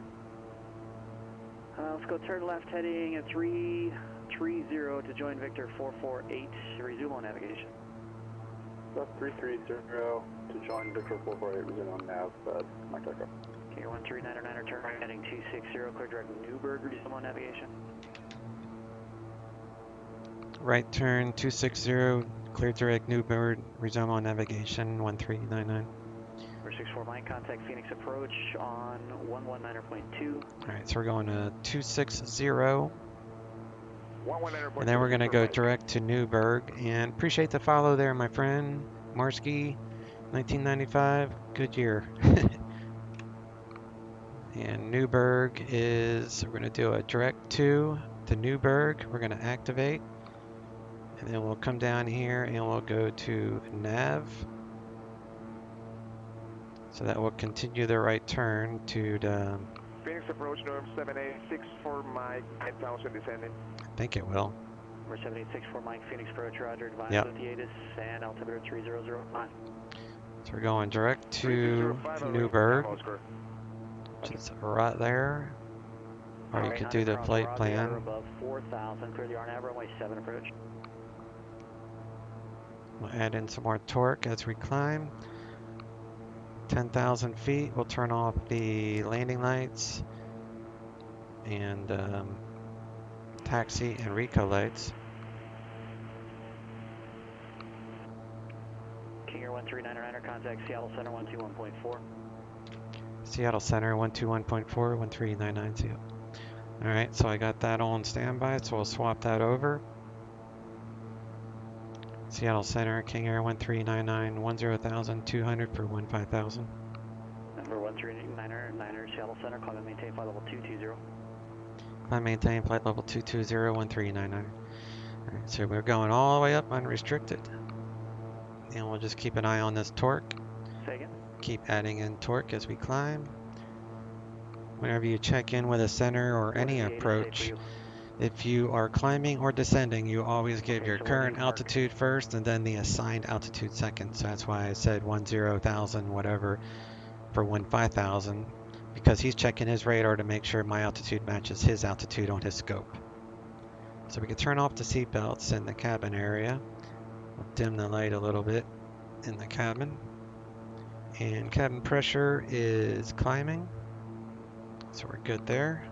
D: Let's go turn left heading at 330 to join Victor 448. Resume on navigation.
H: Left 330 to join Victor 448, resume on nav, Mike Echo.
D: Okay, 13909, turn right heading 260, clear direct Newburgh, resume on navigation.
F: Right turn 260, clear direct Newburgh, resume on navigation 1399.
D: 464 Mike, contact Phoenix approach on 119.2.
F: Alright, so we're going to 260. And then we're going to go direct to Newburgh. And appreciate the follow there, my friend. Marsky, 1995. Good year. And Newburgh is, we're going to do a direct to Newburgh. We're going to activate. And then we'll come down here and we'll go to nav. So that will continue the right turn to the...
A: Phoenix approach norm 7864 Mike, 9000 descending.
F: I think it will.
D: Number 7864 Mike, Phoenix approach, roger, advise
F: yep.
D: with the ATIS and altimeter 3005.
F: So we're going direct to Newburgh, which is right there. Or you could do the flight plan.
D: Above 4,000, clear the RNAV, runway 7 approach.
F: We'll add in some more torque as we climb. 10,000 feet, we'll turn off the landing lights and taxi and Rico lights.
D: King Air 13909, contact Seattle Center 121.4.
F: Seattle Center 121.4, 1399 Seattle. Alright, so I got that on standby, so we'll swap that over. Seattle Center, King Air 1399, 10,000, 200 for 15,000.
D: Number 13909, Seattle Center, climb and maintain flight level 220.
F: Climb maintain flight level 220, 1399. Alright, so we're going all the way up unrestricted. And we'll just keep an eye on this torque.
D: Say again?
F: Keep adding in torque as we climb. Whenever you check in with a center or any approach, if you are climbing or descending, you always give your current altitude first and then the assigned altitude second. So that's why I said 10,000 whatever for 15,000, because he's checking his radar to make sure my altitude matches his altitude on his scope. So we can turn off the seat belts in the cabin area. We'll dim the light a little bit in the cabin. And cabin pressure is climbing. So we're good there.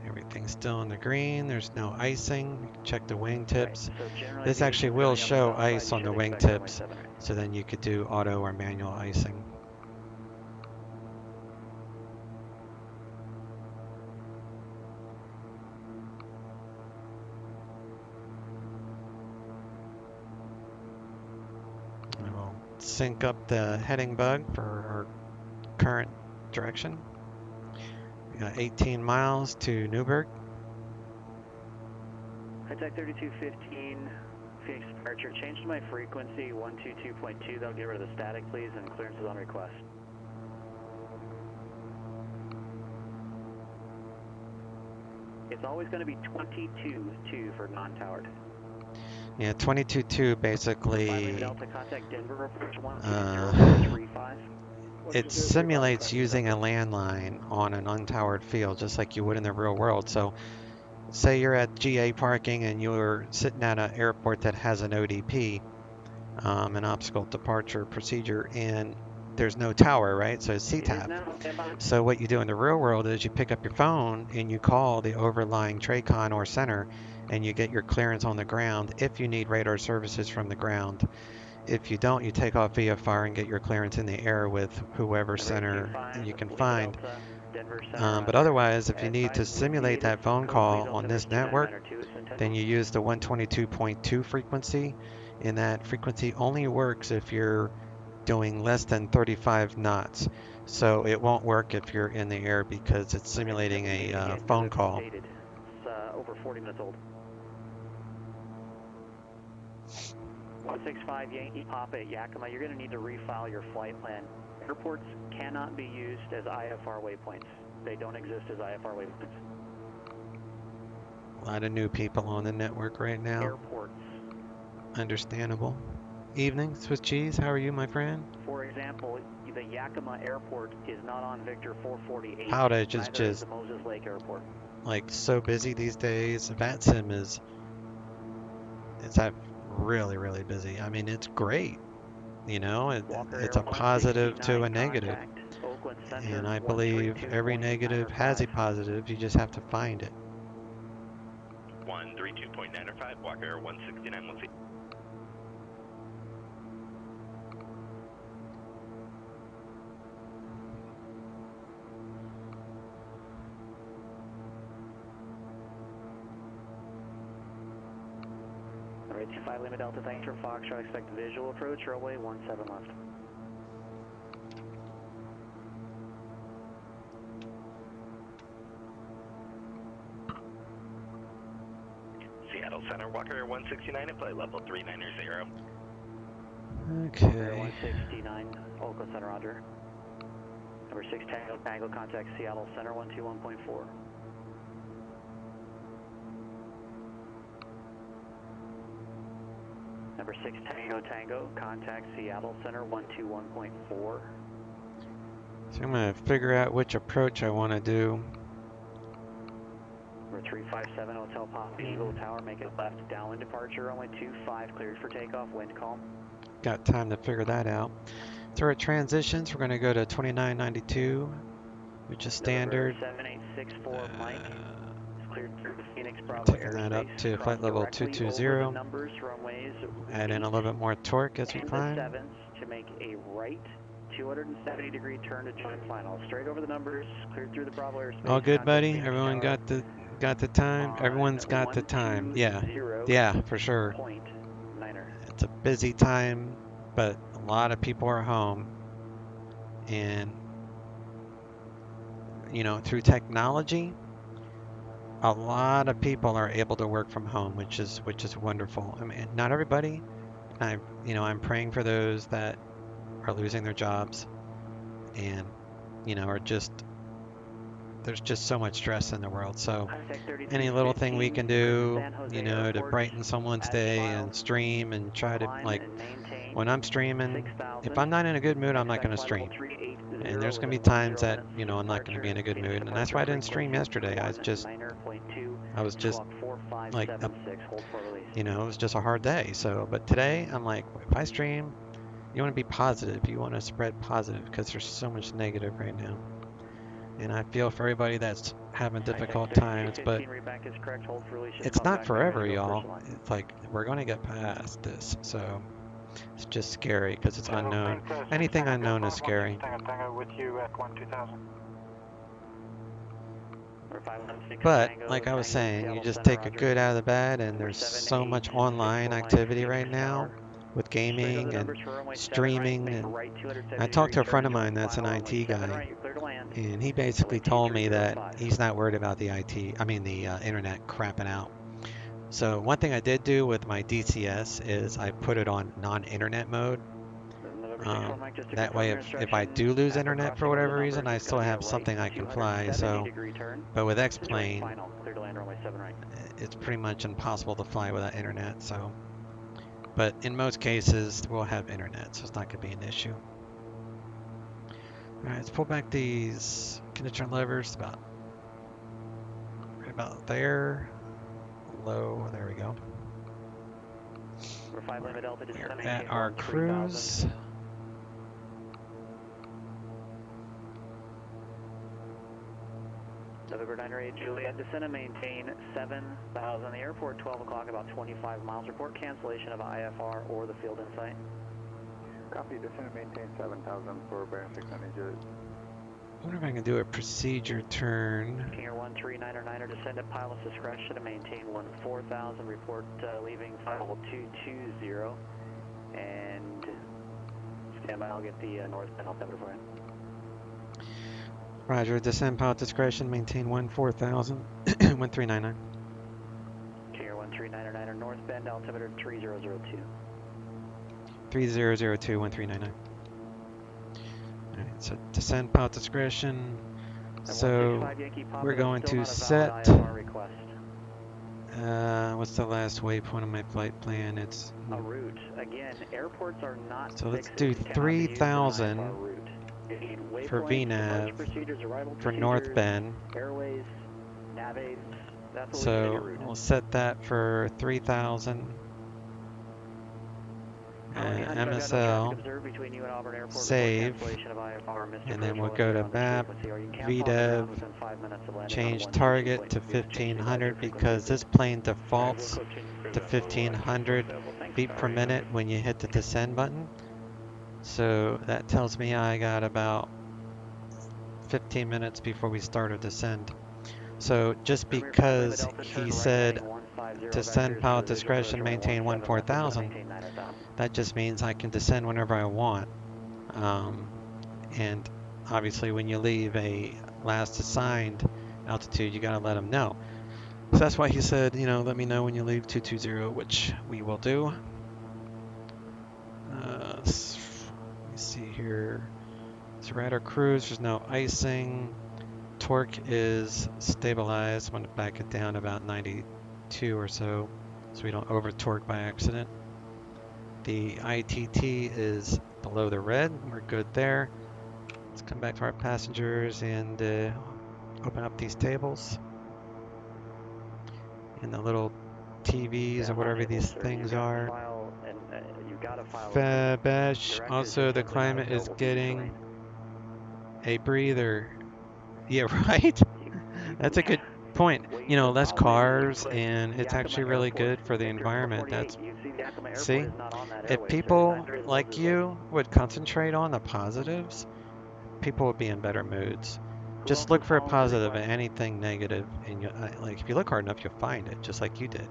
F: Everything's still in the green. There's no icing. Check the wingtips. Right, so this actually will show ice on the wingtips, so then you could do auto or manual icing. And we'll sync up the heading bug for our current direction. 18 miles to Newburgh.
D: Contact 3215, Phoenix departure. Change to my frequency 122.2. That'll get rid of the static, please, and clearance is on request. It's always going to be 22.2 for non-towered.
F: Yeah, 22.2 basically.
D: Delta, contact Denver, approach 120.35.
F: It simulates using a landline on an untowered field, just like you would in the real world. So say you're at GA parking and you're sitting at an airport that has an ODP, an obstacle departure procedure, and there's no tower, right? So it's CTAP. So what you do in the real world is you pick up your phone and you call the overlying TRACON or center, and you get your clearance on the ground if you need radar services from the ground. If you don't, you take off VFR and get your clearance in the air with whoever center you can find. But otherwise, if you need to simulate that phone call on this network, then you use the 122.2 frequency, and that frequency only works if you're doing less than 35 knots. So it won't work if you're in the air because it's simulating a phone call.
D: It's over 40 minutes old. 165 Yankee Papa at Yakima, you're going to need to refile your flight plan. Airports cannot be used as IFR waypoints. They don't exist as IFR waypoints.
F: A lot of new people on the network right now.
D: Airports.
F: Understandable. Evening, Swiss cheese. How are you, my friend?
D: For example, the Yakima Airport is not on Victor 448.
F: PilotEdge is
D: Neither
F: just
D: the Moses Lake Airport.
F: like so busy these days. VATSIM is really, really busy. I mean, it's great. You know, it's a positive to a negative. And I believe every negative has a positive. You just have to find it.
L: 132.905, Walker Air 169, we'll see.
D: Alright, 25 Lima Delta, thanks for Foxtrot, expect visual approach, runway 17 left.
L: Seattle Center, Walker Air 169 at flight level 390.
F: Okay.
D: Air 169, Oakland Center, Roger. Number 6 Tango, contact Seattle Center 121.4. Number 6 Tango, contact Seattle Center 121.4.
F: So I'm going to figure out which approach I want to do.
D: Number 357 Hotel Papa Eagle Tower, make it left downwind departure, runway 25, cleared for takeoff, wind calm.
F: Got time to figure that out. So we're at transitions. We're going to go to 2992, which is standard.
D: 7864 Mike. Cleared through the Phoenix Bravo
F: Taking that up to flight level 220. Add in a little bit more torque as we climb.
D: To make a right 270-degree turn to join final. Straight over the numbers, cleared through the Bravo airspace.
F: All good, buddy. Everyone got the time. Everyone's got the time. Yeah, for sure. It's a busy time, but a lot of people are home, and you know, through technology, a lot of people are able to work from home, which is wonderful. I mean, not everybody. I'm praying for those that are losing their jobs, and there's just so much stress in the world. So any little thing we can do, to brighten someone's day and stream and try to, like, when I'm streaming, if I'm not in a good mood, I'm not going to stream. And there's going to be times that, I'm not going to be in a good mood. And that's why I didn't stream yesterday. I was just like, it was just a hard day. So, but today I'm like, if I stream, you want to be positive. You want to spread positive because there's so much negative right now. And I feel for everybody that's having difficult times, but it's not forever, y'all. It's like, we're going to get past this. So it's just scary because it's unknown. Anything unknown is scary. But like I was saying, you just take a good out of the bad, and there's so much online activity right now with gaming and streaming. And I talked to a friend of mine that's an IT guy, and he basically told me that he's not worried about the internet crapping out. So one thing I did do with my DCS is I put it on non-internet mode. That way, if I do lose internet for whatever reason, I still have something I can fly. So, but with X-Plane, it's pretty much impossible to fly without internet. So, but in most cases, we'll have internet, so it's not going to be an issue. All right, let's pull back these conditioner levers right about there. Low, there we go. We're at our cruise.
D: November 98 Juliet, descend and maintain 7,000. The airport, 12 o'clock, about 25 miles. Report cancellation of IFR or the field in sight.
H: Copy, descend and maintain 7,000 for bearing 690.
F: I wonder if I can do a procedure turn.
D: King Air 139er, descend at pilot's discretion to maintain 14,000. Report leaving level 220. And stand by, I'll get the north bend altimeter for you.
F: Roger, descend pilot discretion, maintain 14,000, 1399.
D: King Air 139er, north bend altimeter 3002.
F: 3002, 1399. Alright, so descend pilot discretion. So we're going to set, what's the last waypoint on my flight plan? It's
D: a route. Again, airports are not
F: so let's do 3,000 for VNAV for North Bend.
D: Airways, nav aids, that's what
F: so we'll set that for 3,000. MSL, save, and then we'll go to map, VDEV, change target to 1500 because this plane defaults to 1500 feet per minute when you hit the descend button. So that tells me I got about 15 minutes before we start a descend. So just because he said descend pilot discretion, maintain 14,000, that just means I can descend whenever I want. And obviously when you leave a last assigned altitude, you gotta let them know. So that's why he said, you know, let me know when you leave 220, which we will do. Let me see here. So radar cruise, there's no icing. Torque is stabilized. I'm gonna back it down about 92 or so we don't over torque by accident. The ITT is below the red. We're good there. Let's come back to our passengers and open up these tables. And the little TVs or whatever these things are. Fabash. Also, the climate is getting a breather. Yeah, right? That's a good point. You know, less cars, and it's actually really good for the environment. That's, see, if people like you would concentrate on the positives, people would be in better moods. Just look for a positive in anything negative, and you, like if you look hard enough, you'll find it, just like you did.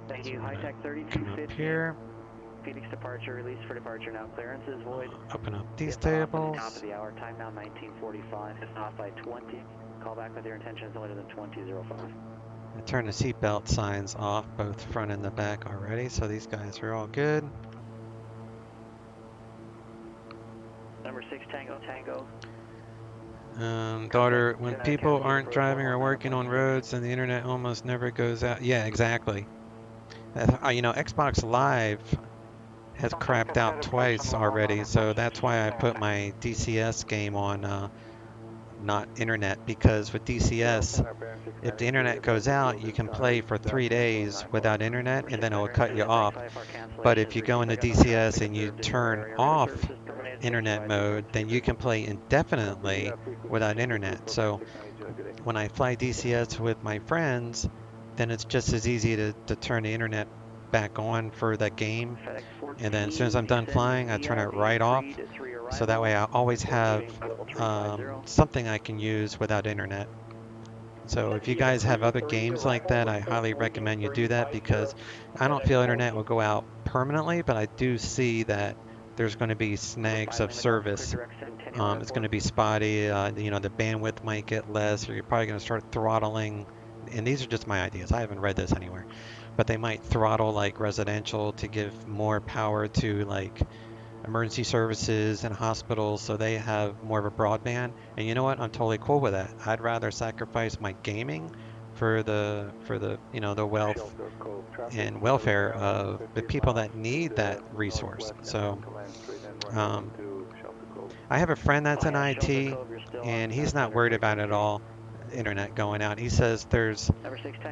D: Thank you. High-Tech
F: Come up here.
D: Phoenix departure, release for departure now. Clearance is void.
F: Open up these tables.
D: Top of the hour. Time now 19:45. It's off by 20. Call back with your intentions no later than 20:05.
F: I turned the seatbelt signs off, both front and the back already, so these guys are all good.
D: Number 6 Tango Tango.
F: Daughter, when people aren't driving or working on roads, then the internet almost never goes out. Yeah, exactly. You know, Xbox Live has crapped out twice already, so that's why I put my DCS game on not internet, because with DCS, if the internet goes out, you can play for 3 days without internet and then it will cut you off. But if you go into DCS and you turn off internet mode, then you can play indefinitely without internet. So when I fly DCS with my friends, then it's just as easy to turn the internet back on for that game, and then as soon as I'm done flying, I turn it right off, so that way I always have something I can use without internet. So if you guys have other games like that, I highly recommend you do that, because I don't feel internet will go out permanently, but I do see that there's going to be snags of service. It's going to be spotty, you know, the bandwidth might get less, or you're probably going to start throttling, and these are just my ideas, I haven't read this anywhere, but they might throttle like residential to give more power to like emergency services and hospitals, so they have more of a broadband. And you know what, I'm totally cool with that. I'd rather sacrifice my gaming for the you know, the wealth and welfare of the people that need that resource. So I have a friend that's in IT, and he's not worried about it at all, internet going out. He says there's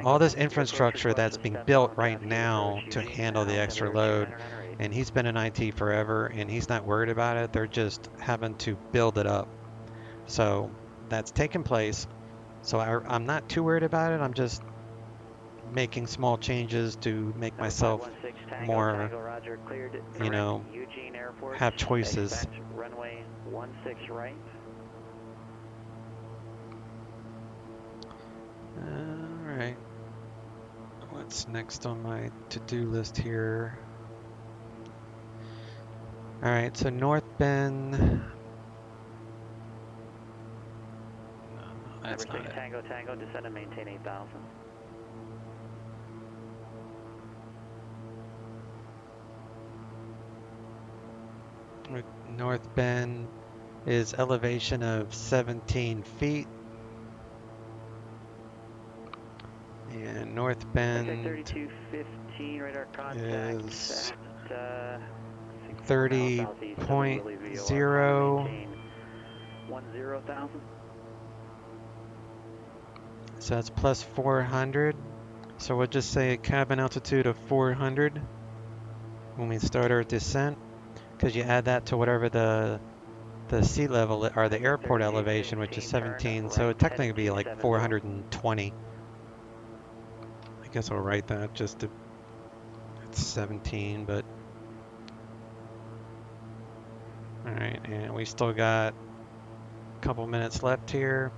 F: all this infrastructure that's being built right now to handle the extra load, and he's been in IT forever and he's not worried about it. They're just having to build it up. So that's taking place. So I'm not too worried about it. I'm just making small changes to make
D: Number
F: myself
D: 516 Tango,
F: more,
D: Tango, Roger, cleared
F: you
D: direct
F: know,
D: Eugene Airport.
F: have choices.
D: Expect runway 16 right.
F: Alright. What's next on my to-do list here? Alright, so North Bend. No, that's
D: Number
F: not
D: 6
F: it.
D: Tango, Tango, descend and maintain 8,000.
F: North Bend is elevation of 17 feet. And North Bend
D: 3215, radar contact
F: is
D: at
F: 30.0.
D: 10,000.
F: So that's plus 400. So we'll just say a cabin altitude of 400 when we start our descent, because you add that to whatever the sea level or the airport elevation, which is 17. So it technically would be like 420. I guess I'll write that just to, it's 17, but all right, and we still got a couple minutes left here.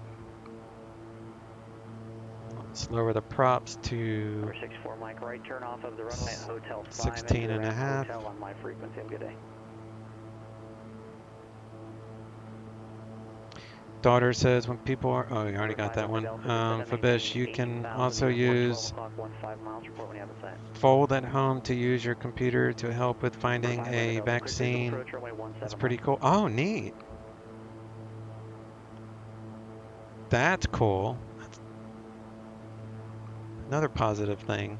F: Let's lower the props to
D: 64 Mike, right turn off of the runway at Hotel 5
F: 16 and a half.
D: Hotel on my frequency. Have a good day.
F: Daughter says when people are, oh, you already got that one. Fabish, you can also use Fold at home to use your computer to help with finding a vaccine. That's pretty cool. Oh, neat. That's cool. That's another positive thing.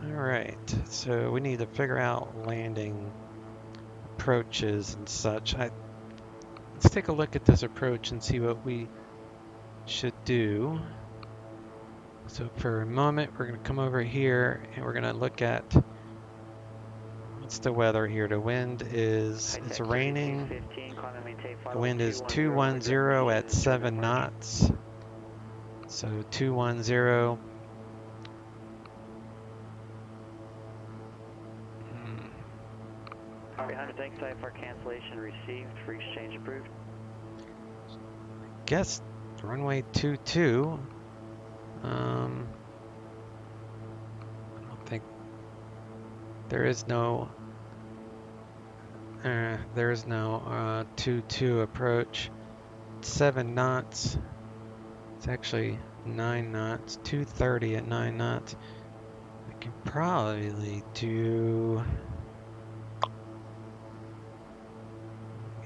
F: All right, so we need to figure out landing approaches and such. Let's take a look at this approach and see what we should do. So for a moment, we're going to come over here and we're going to look at what's the weather here. The wind is, it's raining. The wind is 210 at 7 knots. So 210.
D: Thanks, IFR cancellation received, free exchange approved.
F: Guess runway 22. I don't think there is no 22 approach. 7 knots. It's actually 9 knots. 230 at 9 knots. I can probably do.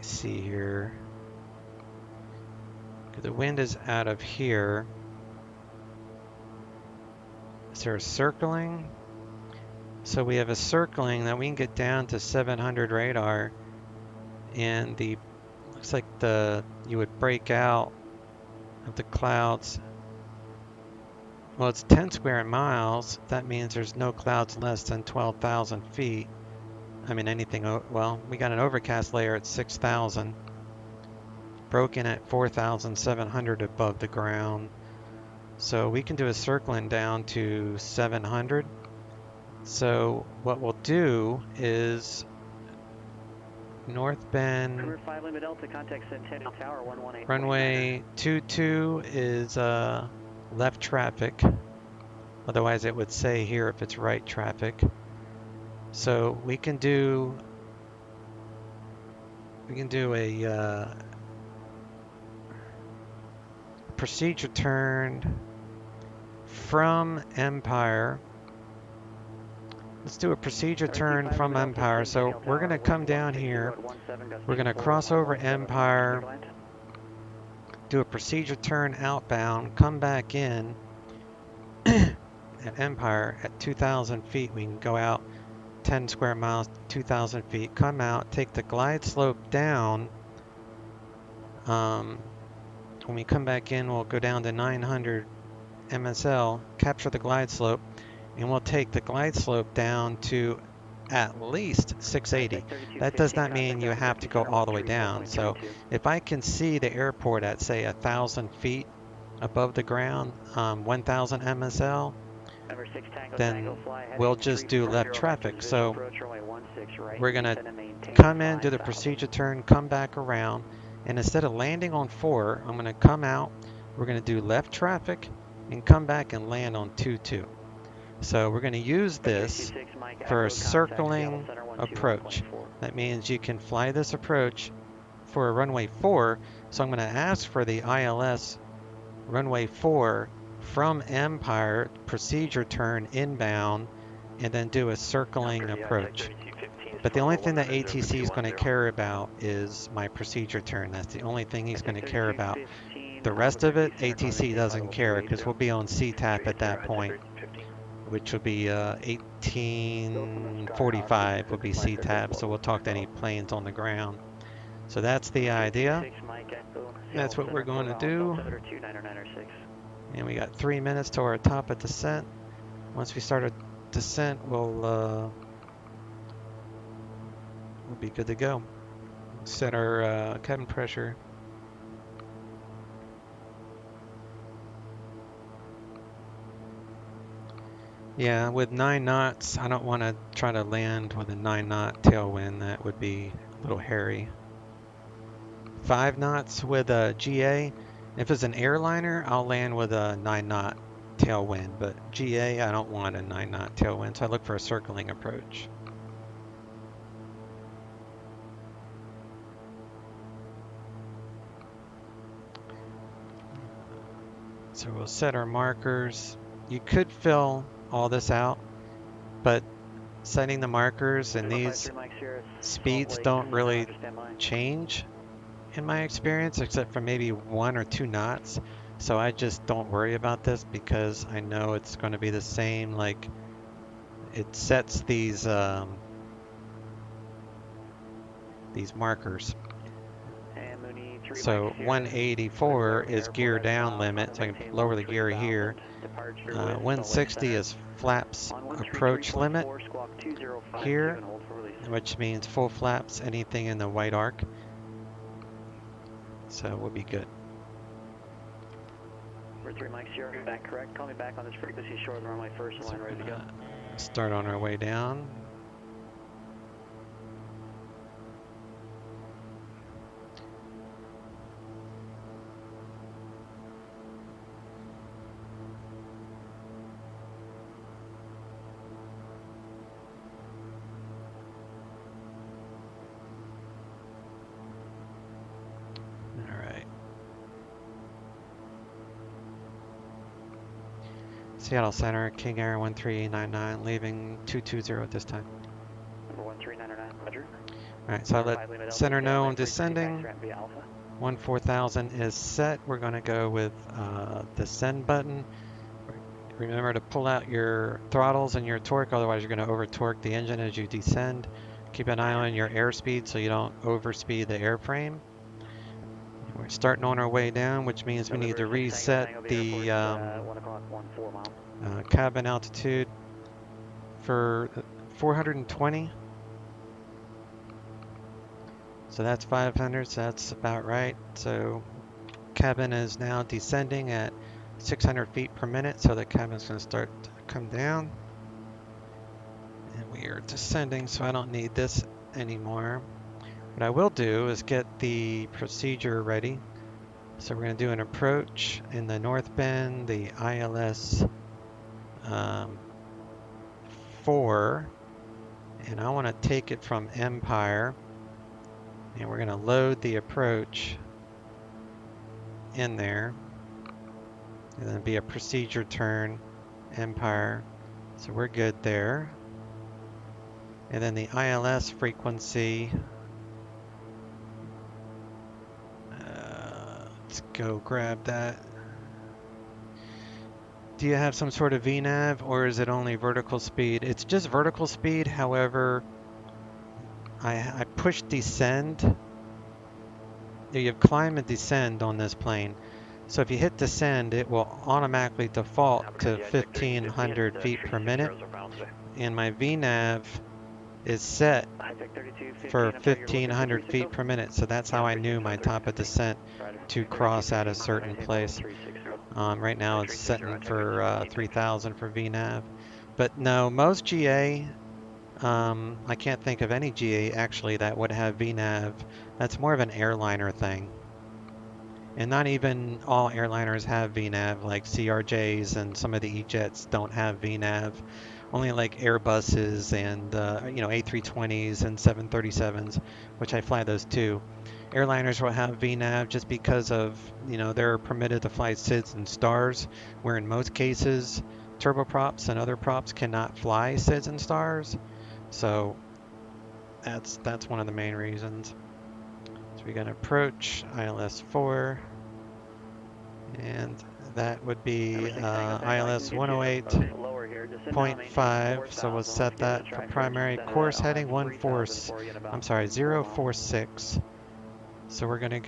F: See here, the wind is out of here. Is there a circling? So we have a circling that we can get down to 700 radar, and the looks like you would break out of the clouds. Well, it's 10 square miles. That means there's no clouds less than 12,000 feet. I mean, anything, well, we got an overcast layer at 6,000, broken at 4,700 above the ground. So we can do a circling down to 700. So what we'll do is North Bend, runway 22 is left traffic. Otherwise it would say here if it's right traffic. So we can do a procedure turn from Empire. Let's do a procedure turn from Empire. So we're going to come down here. We're going to cross over Empire, do a procedure turn outbound, come back in at Empire at 2,000 feet. We can go out 10 square miles, 2,000 feet, come out, take the glide slope down. When we come back in, we'll go down to 900 MSL, capture the glide slope, and we'll take the glide slope down to at least 680. That does not mean you have to go all the way down. So if I can see the airport at, say, 1,000 feet above the ground, 1000 MSL,
D: Number 6 Tango
F: then
D: Tango Fly,
F: we'll
D: heading
F: just do
D: 340
F: left traffic.
D: visual
F: So
D: approach runway 16 right,
F: we're gonna
D: descend and maintain
F: come in, do the
D: 5000.
F: procedure turn, come back around, and instead of landing on 4, I'm gonna come out, we're gonna do left traffic, and come back and land on 22. So we're gonna use this for a circling approach. That means you can fly this approach for a runway 4. So I'm gonna ask for the ILS runway 4 from Empire, procedure turn inbound, and then do a circling approach. But the only thing that ATC is going to care about is my procedure turn. That's the only thing he's going to care about. The rest of it, ATC doesn't care because we'll be on CTAP at that point, which will be 1845 will be CTAP, so we'll talk to any planes on the ground. So that's the idea. That's what we're going to do. And we got 3 minutes to our top of descent. Once we start a descent, we'll be good to go. Set our cabin pressure. Yeah, with 9 knots, I don't want to try to land with a 9-knot tailwind. That would be a little hairy. 5 knots with a GA. If it's an airliner, I'll land with a 9-knot tailwind, but GA, I don't want a 9-knot tailwind, so I look for a circling approach. So we'll set our markers. You could fill all this out, but setting the markers and these speeds don't really change in my experience, except for maybe 1 or 2 knots. So I just don't worry about this because I know it's going to be the same. Like it sets these markers. So 184 is gear down limit, so I can lower the gear here. 160 is flaps approach limit here, which means full flaps, anything in the white arc. So we'll be good.
D: 3 Mike Sierra, back correct. Call me back on this frequency short of the runway first line, ready to go.
F: Start on our way down. Seattle Center, King Air 1399, leaving 220 at this time.
D: Number 1399, roger.
F: Alright, so I let center know I'm descending. 14,000 is set. We're going to go with the send button. Remember to pull out your throttles and your torque, otherwise you're going to over torque the engine as you descend. Keep an eye on your airspeed so you don't overspeed the airframe. We're starting on our way down, which means we need to reset the cabin altitude for 420. So that's 500, so that's about right. So cabin is now descending at 600 feet per minute, so the cabin's going to start to come down. And we are descending, so I don't need this anymore. What I will do is get the procedure ready. So we're going to do an approach in the north bend, the ILS 4, and I want to take it from Empire, and we're going to load the approach in there, and then be a procedure turn Empire, so we're good there. And then the ILS frequency, let's go grab that. Do you have some sort of VNAV, or is it only vertical speed? It's just vertical speed. However, I push descend. You have climb and descend on this plane. So if you hit descend, it will automatically default to 1,500 feet per minute. And my VNAV is set for 1,500 feet per minute. So that's how I knew my top of descent to cross at a certain place. Right now it's setting for 3000 for VNAV. But no, most GA, I can't think of any GA actually that would have VNAV. That's more of an airliner thing. And not even all airliners have VNAV, like CRJs and some of the E-jets don't have VNAV. Only like Airbuses and A320s and 737s, which I fly those too. Airliners will have VNAV just because of, they're permitted to fly SIDS and stars, where in most cases turboprops and other props cannot fly SIDS and stars. So that's one of the main reasons. So we got approach ILS 4, and that would be ILS 108.5. So we'll set that for primary course heading 046. So we're gonna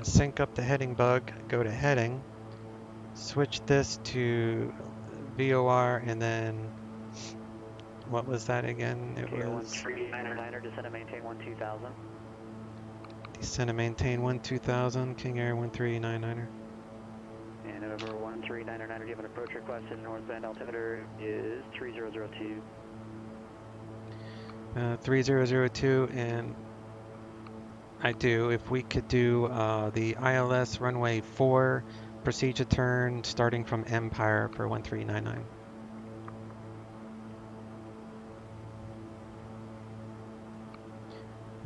F: sync up the heading bug, go to heading, switch this to VOR, and then what was that again? It was
D: 1399er, descend and maintain 12000.
F: Descend and maintain 12000, King Air 1399er.
D: And over 1399er, given approach request in northbound altimeter is 3002.
F: 3002, and I do, if we could do the ILS runway 4 procedure turn starting from Empire for 1399.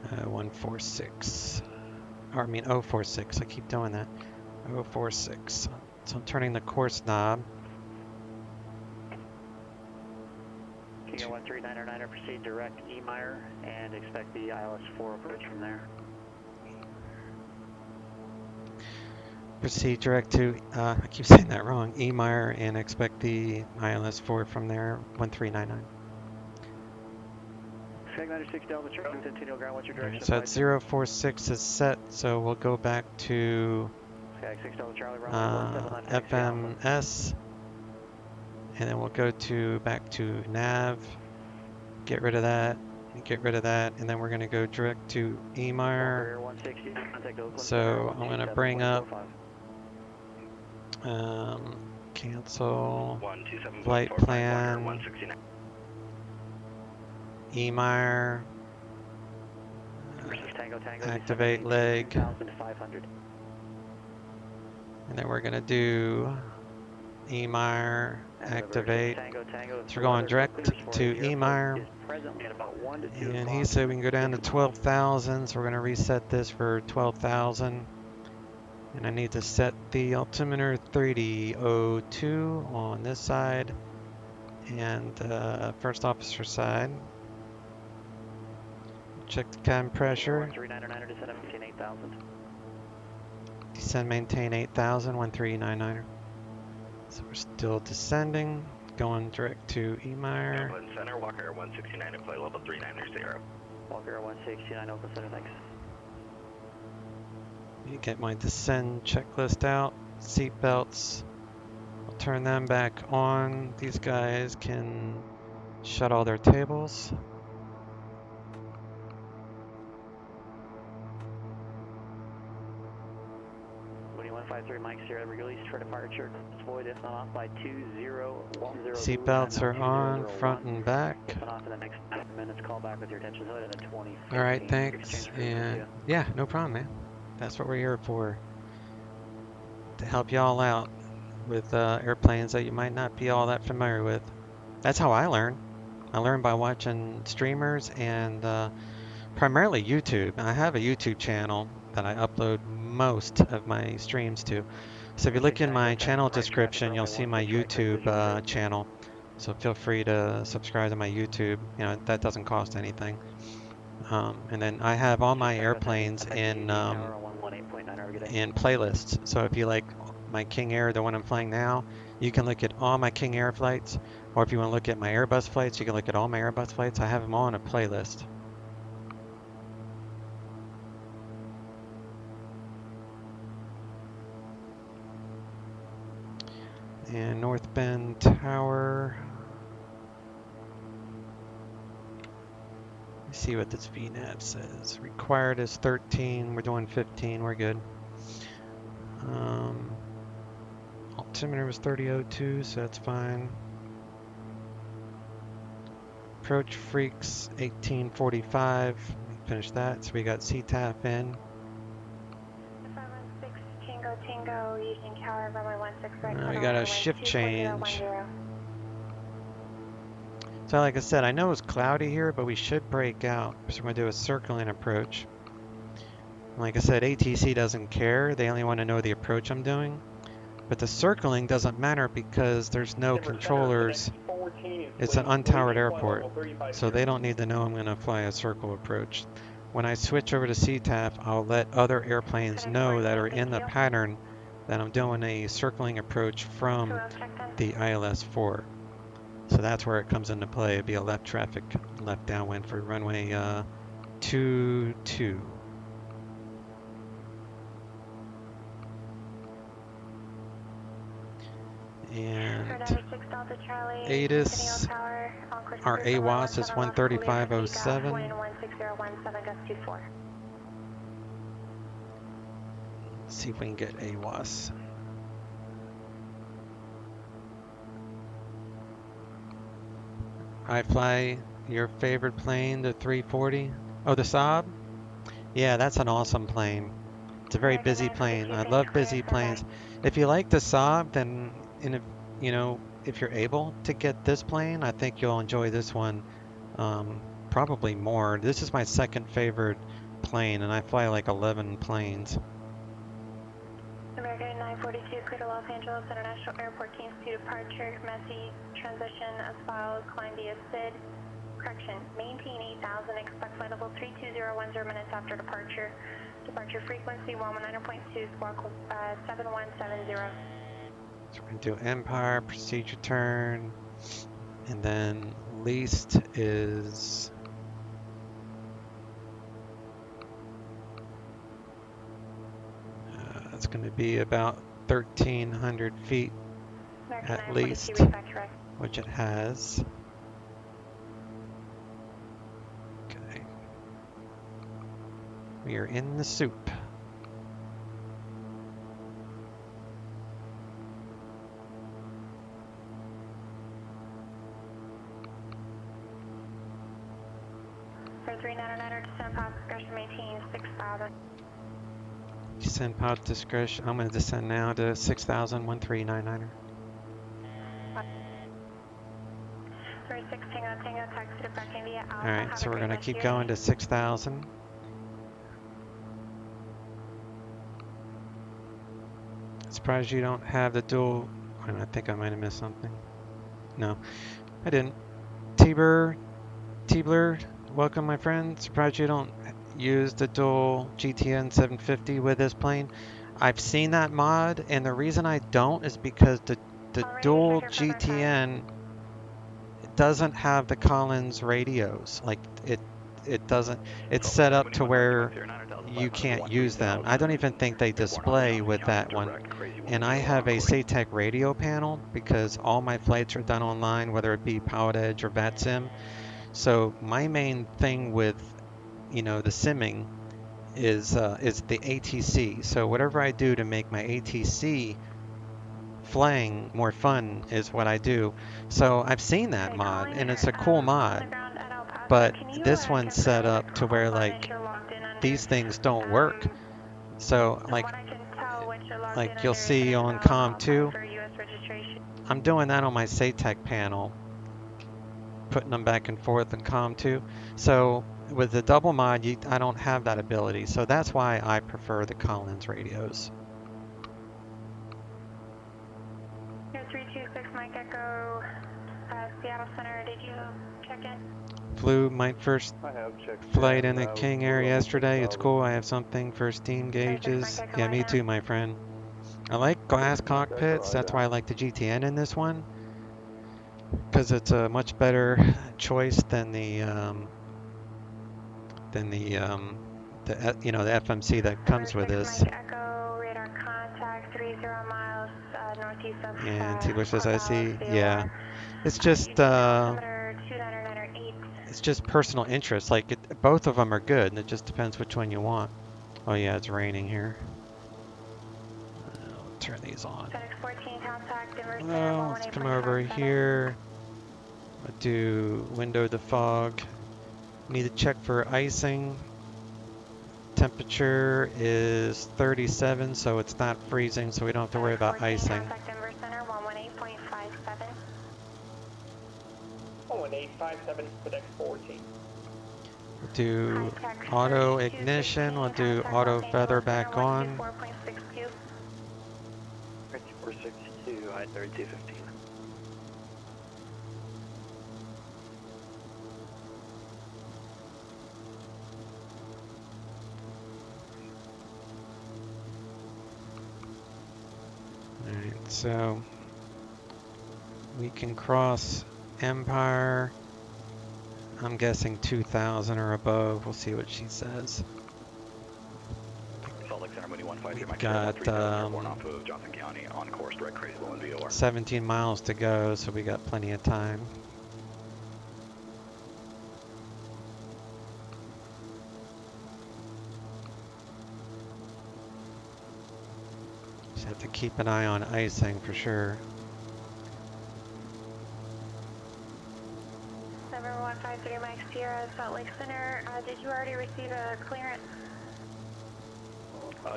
F: Uh, 146, or I mean 046, I keep doing that. 046, so I'm turning the course knob.
D: King Air 1399er, proceed direct Emire and expect the ILS 4 approach from there.
F: Proceed direct to, I keep saying that wrong, Emire, and expect the ILS 4 from there, 1399. So it's 046 is set, so we'll go back to FMS, and then we'll go back to nav, get rid of that, and then we're going to go direct to Emire. So I'm going to bring up cancel flight plan, Emire, activate leg, and then we're going to do Emire, activate. So we're going direct to Emire, and he said we can go down to 12,000, so we're going to reset this for 12,000. And I need to set the altimeter 3002 on this side and first officer side. Check the cabin pressure. Descend, maintain 8,000, 1399er. So we're still descending, going direct to Emire.
L: Oakland Center, Walker 169 and flight level 390.
D: Walker 169, Oakland Center, thanks.
F: You get my descend checklist out, seat belts. I'll turn them back on. These guys can shut all their tables.
D: Mike Sierra released for departure. Void if not off by 2010.
F: Seat belts are on, front and back.
D: If not off in the next 5 minutes, call back with your attention hood and the 20.
F: All right, thanks. And yeah, no problem, man. That's what we're here for. To help y'all out with airplanes that you might not be all that familiar with. That's how I learn. I learn by watching streamers and primarily YouTube. I have a YouTube channel that I upload most of my streams to. So if you look in my channel description, you'll see my YouTube channel. So feel free to subscribe to my YouTube. That doesn't cost anything. And then I have all my airplanes in playlists. So if you like my King Air, the one I'm flying now, you can look at all my King Air flights. Or if you want to look at my Airbus flights, you can look at all my Airbus flights. I have them all in a playlist. And North Bend Tower. See what this VNAV says. Required is 13. We're doing 15. We're good. Altimeter was 3002, so that's fine. Approach freaks 1845. Finish that. So we got CTAF in.
M: 516 Tango Tango using Tower runway 16 right.
F: Now we got a shift change. So like I said, I know it's cloudy here, but we should break out. So we're going to do a circling approach. Like I said, ATC doesn't care. They only want to know the approach I'm doing. But the circling doesn't matter because there's no controllers. It's an untowered airport. So they don't need to know I'm going to fly a circle approach. When I switch over to CTAF, I'll let other airplanes know that are in the pattern that I'm doing a circling approach from the ILS-4. So that's where it comes into play. It'd be a left traffic, left downwind for runway 22. And ATIS, our AWAS is 13507. Let's see if we can get AWAS. I fly your favorite plane, the 340. Oh, the Saab? Yeah, that's an awesome plane. It's a very busy plane. I love busy planes. If you like the Saab, then if you're able to get this plane, I think you'll enjoy this one probably more. This is my second favorite plane, and I fly like 11 planes.
M: American 942, clear to Los Angeles International Airport, Kings to departure, messy transition as follows, climb via SID, correction, maintain 8000, expect flight level 32010 minutes after departure, departure frequency 119.2, squawk 7170.
F: So we're going to do Empire, procedure turn, and then least is it's going to be about 1,300 feet at least, which it has. Okay. We are in the soup.
M: For 399er, descend path discretion, maintain 6,000.
F: Descend path discretion. I'm going to descend now to 6,000, 1399er.
M: 36 Tango Tango, taxi to parking via Alpha.
F: Alright, so we're going to keep going to 6,000. Surprised you don't have the dual. I think I might have missed something. No, I didn't. T-Bird, welcome my friend. Surprised you don't use the dual GTN 750 with this plane. I've seen that mod, and the reason I don't is because the dual GTN doesn't have the Collins radios. Like it doesn't. It's set up to where you can't use them. I don't even think they display with that one. And I have a SATEC radio panel because all my flights are done online, whether it be PilotEdge or VATSIM. So my main thing with, the simming is the ATC. So whatever I do to make my ATC flying more fun is what I do. So I've seen that mod, and it's a cool mod. But this one's set up to where like these things don't work. So like you'll see on COM2, I'm doing that on my SATEC panel, putting them back and forth in COM2. So with the double mod, I don't have that ability. So that's why I prefer the Collins radios.
M: Here 326 Mike Echo, Seattle Center, did you check in?
F: Flew my first flight in the King Air yesterday. It's cool. I have something for steam gauges. Yeah, me too, my friend. I like glass cockpits. That's why I like the GTN in this one, because it's a much better choice than the FMC that comes with this. And T-Bush says, I see. Yeah, it's just it's just personal interest. Like both of them are good, and it just depends which one you want. Oh yeah, it's raining here. I'll turn these on. Well, let's come over here. I'll do window defog. Need to check for icing. Temperature is 37, so it's not freezing, so we don't have to worry about icing.
A: 11857 to deck 14.
F: We'll do auto ignition. We'll do auto feather back on.
D: 462, high 3215.
F: Alright, so we can cross Empire. I'm guessing 2,000 or above. We'll see what she says. We've got 17 miles to go, so we got plenty of time. Just have to keep an eye on icing for sure.
M: 7153 Mike Sierra, Salt Lake Center. Did you already receive a clearance?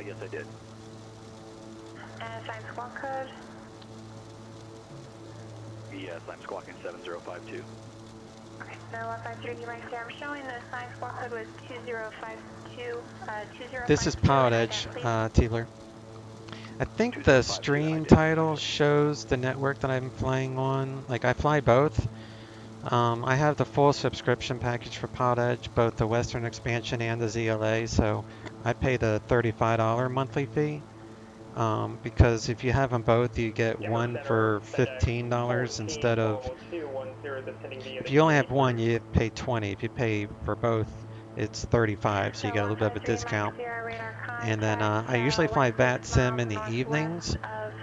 D: Yes, I did.
M: And assigned squawk code?
D: Yes, I'm squawking 7052.
M: Okay, 7153 Mike Sierra. I'm showing the assigned squawk code was 2052. 2052.
F: This is PilotEdge, Teebler. I think the stream title shows the network that I'm flying on. Like, I fly both. I have the full subscription package for PilotEdge, both the Western Expansion and the ZLA, so I pay the $35 monthly fee. Because if you have them both, you get one for $15 instead of... If you only have one, you pay $20. If you pay for both, it's $35, so you get a little bit of a discount. And then I usually fly VATSIM in the evenings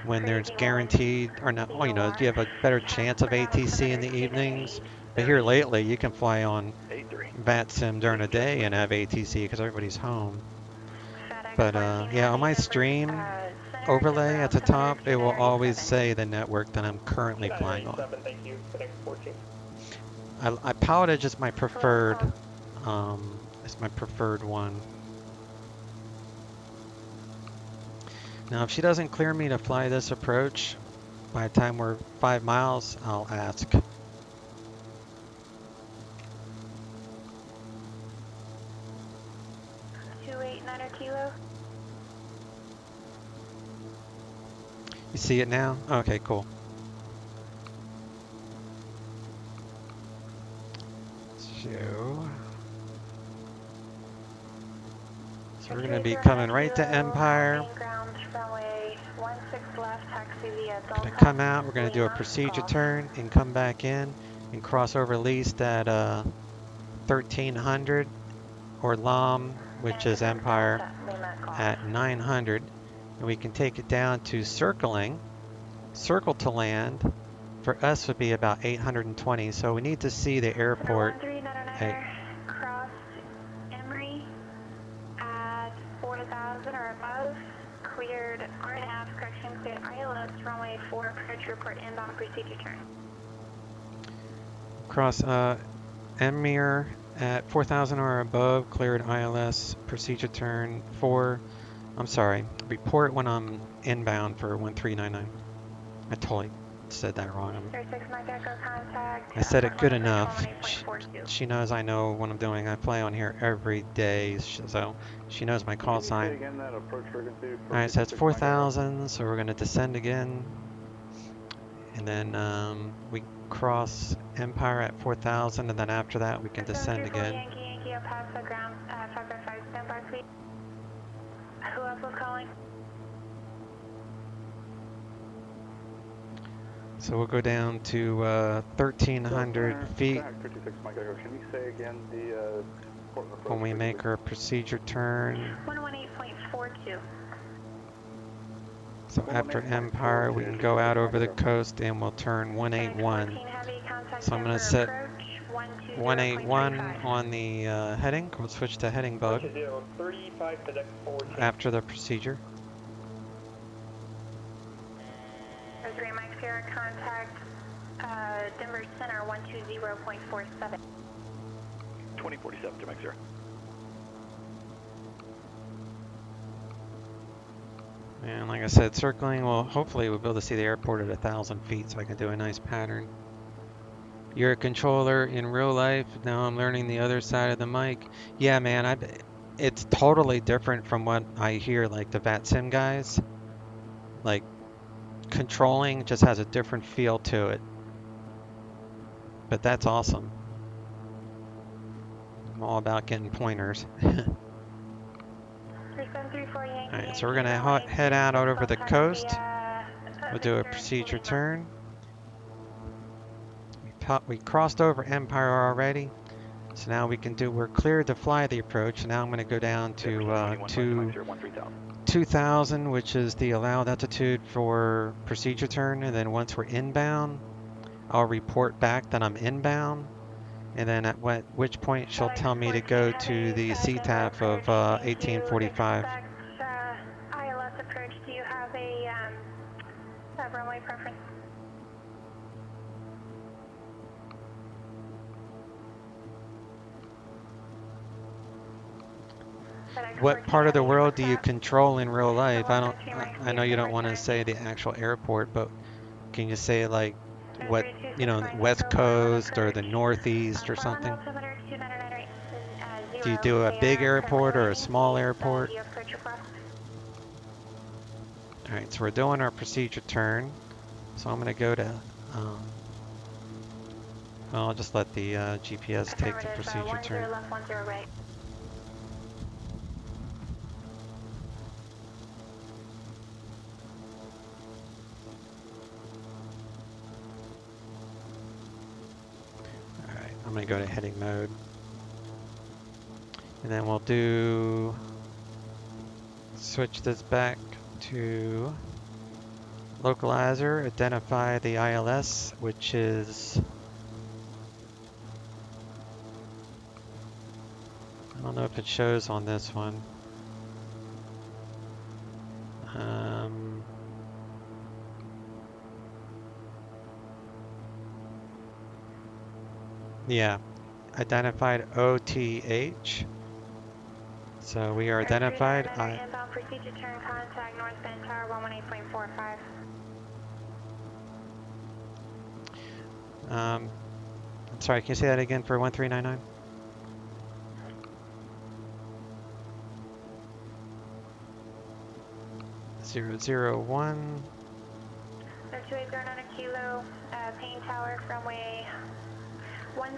F: when there's guaranteed, or not, well, you know, you have a better chance of ATC in the evenings. But here lately, you can fly on VATSIM during the day and have ATC because everybody's home. But yeah, on my stream overlay at the top, it will always say the network that I'm currently flying on. PilotEdge is my preferred. It's my preferred one. Now, if she doesn't clear me to fly this approach, by the time we're 5 miles, I'll ask.
M: 289 kilo.
F: You see it now? Okay, cool. So we're going to be coming right to Empire. Going to come out, we're going to do a procedure turn and come back in and cross over least at 1300 or LOM, which is Empire, at 900. And we can take it down to circling. Circle to land for us would be about 820. So we need to see the airport.
M: Cross Emory at 4,000 or above. Cleared RNAV, correction, cleared ILS, runway 4, approach report, inbound procedure turn.
F: Cross Emir at 4,000 or above, cleared ILS, procedure turn 4. I'm sorry, report when I'm inbound for 1399. I totally said that wrong. I said it good enough. She knows I know what I'm doing. I fly on here every day, so she knows my call sign. Alright, so it's 4,000, so we're going to descend again. And then we cross Empire at 4,000, and then after that we can descend again.
M: Who else was calling?
F: So we'll go down to 1,300 feet when we make our procedure turn.
M: 118.42.
F: So after Empire, we can go out over the coast and we'll turn 181. So I'm going to set 181 on the heading. We'll switch to heading bug
A: 35 to deck 14.
F: after the procedure.
M: 03 Mike Sierra, contact Denver Center 120.47.
L: 2047 to Mike Zero.
F: And like I said, circling, well, hopefully we'll be able to see the airport at 1,000 feet so I can do a nice pattern. You're a controller in real life. Now I'm learning the other side of the mic. Yeah, man, it's totally different from what I hear, like the VATSIM guys. Like, controlling just has a different feel to it. But that's awesome. I'm all about getting pointers. Alright, so we're going to head out over the coast. We'll do a procedure turn. We crossed over Empire already. So now we're cleared to fly the approach. Now I'm going to go down to 2,000, which is the allowed altitude for procedure turn. And then once we're inbound, I'll report back that I'm inbound. And then at which point she'll tell me to go to the CTAF of 1845.
M: ILS approach, do you have a runway preference?
F: What part of the world do you control in real life? I know you don't want to say the actual airport, but can you say like what, the West Coast or the Northeast or something? Do you do a big airport or a small airport? Alright, so we're doing our procedure turn. So I'm going to go to, well, I'll just let the GPS take the procedure turn. I'm going to go to heading mode. And then we'll switch this back to localizer, identify the ILS, which is, I don't know if it shows on this one. Yeah, identified OTH. So we are identified.
M: Inbound procedure turn, contact northbound tower 118.45.
F: I'm sorry, can you say that again for 1399? Zero, 001.
M: 2809 kilo, Payne Tower, runway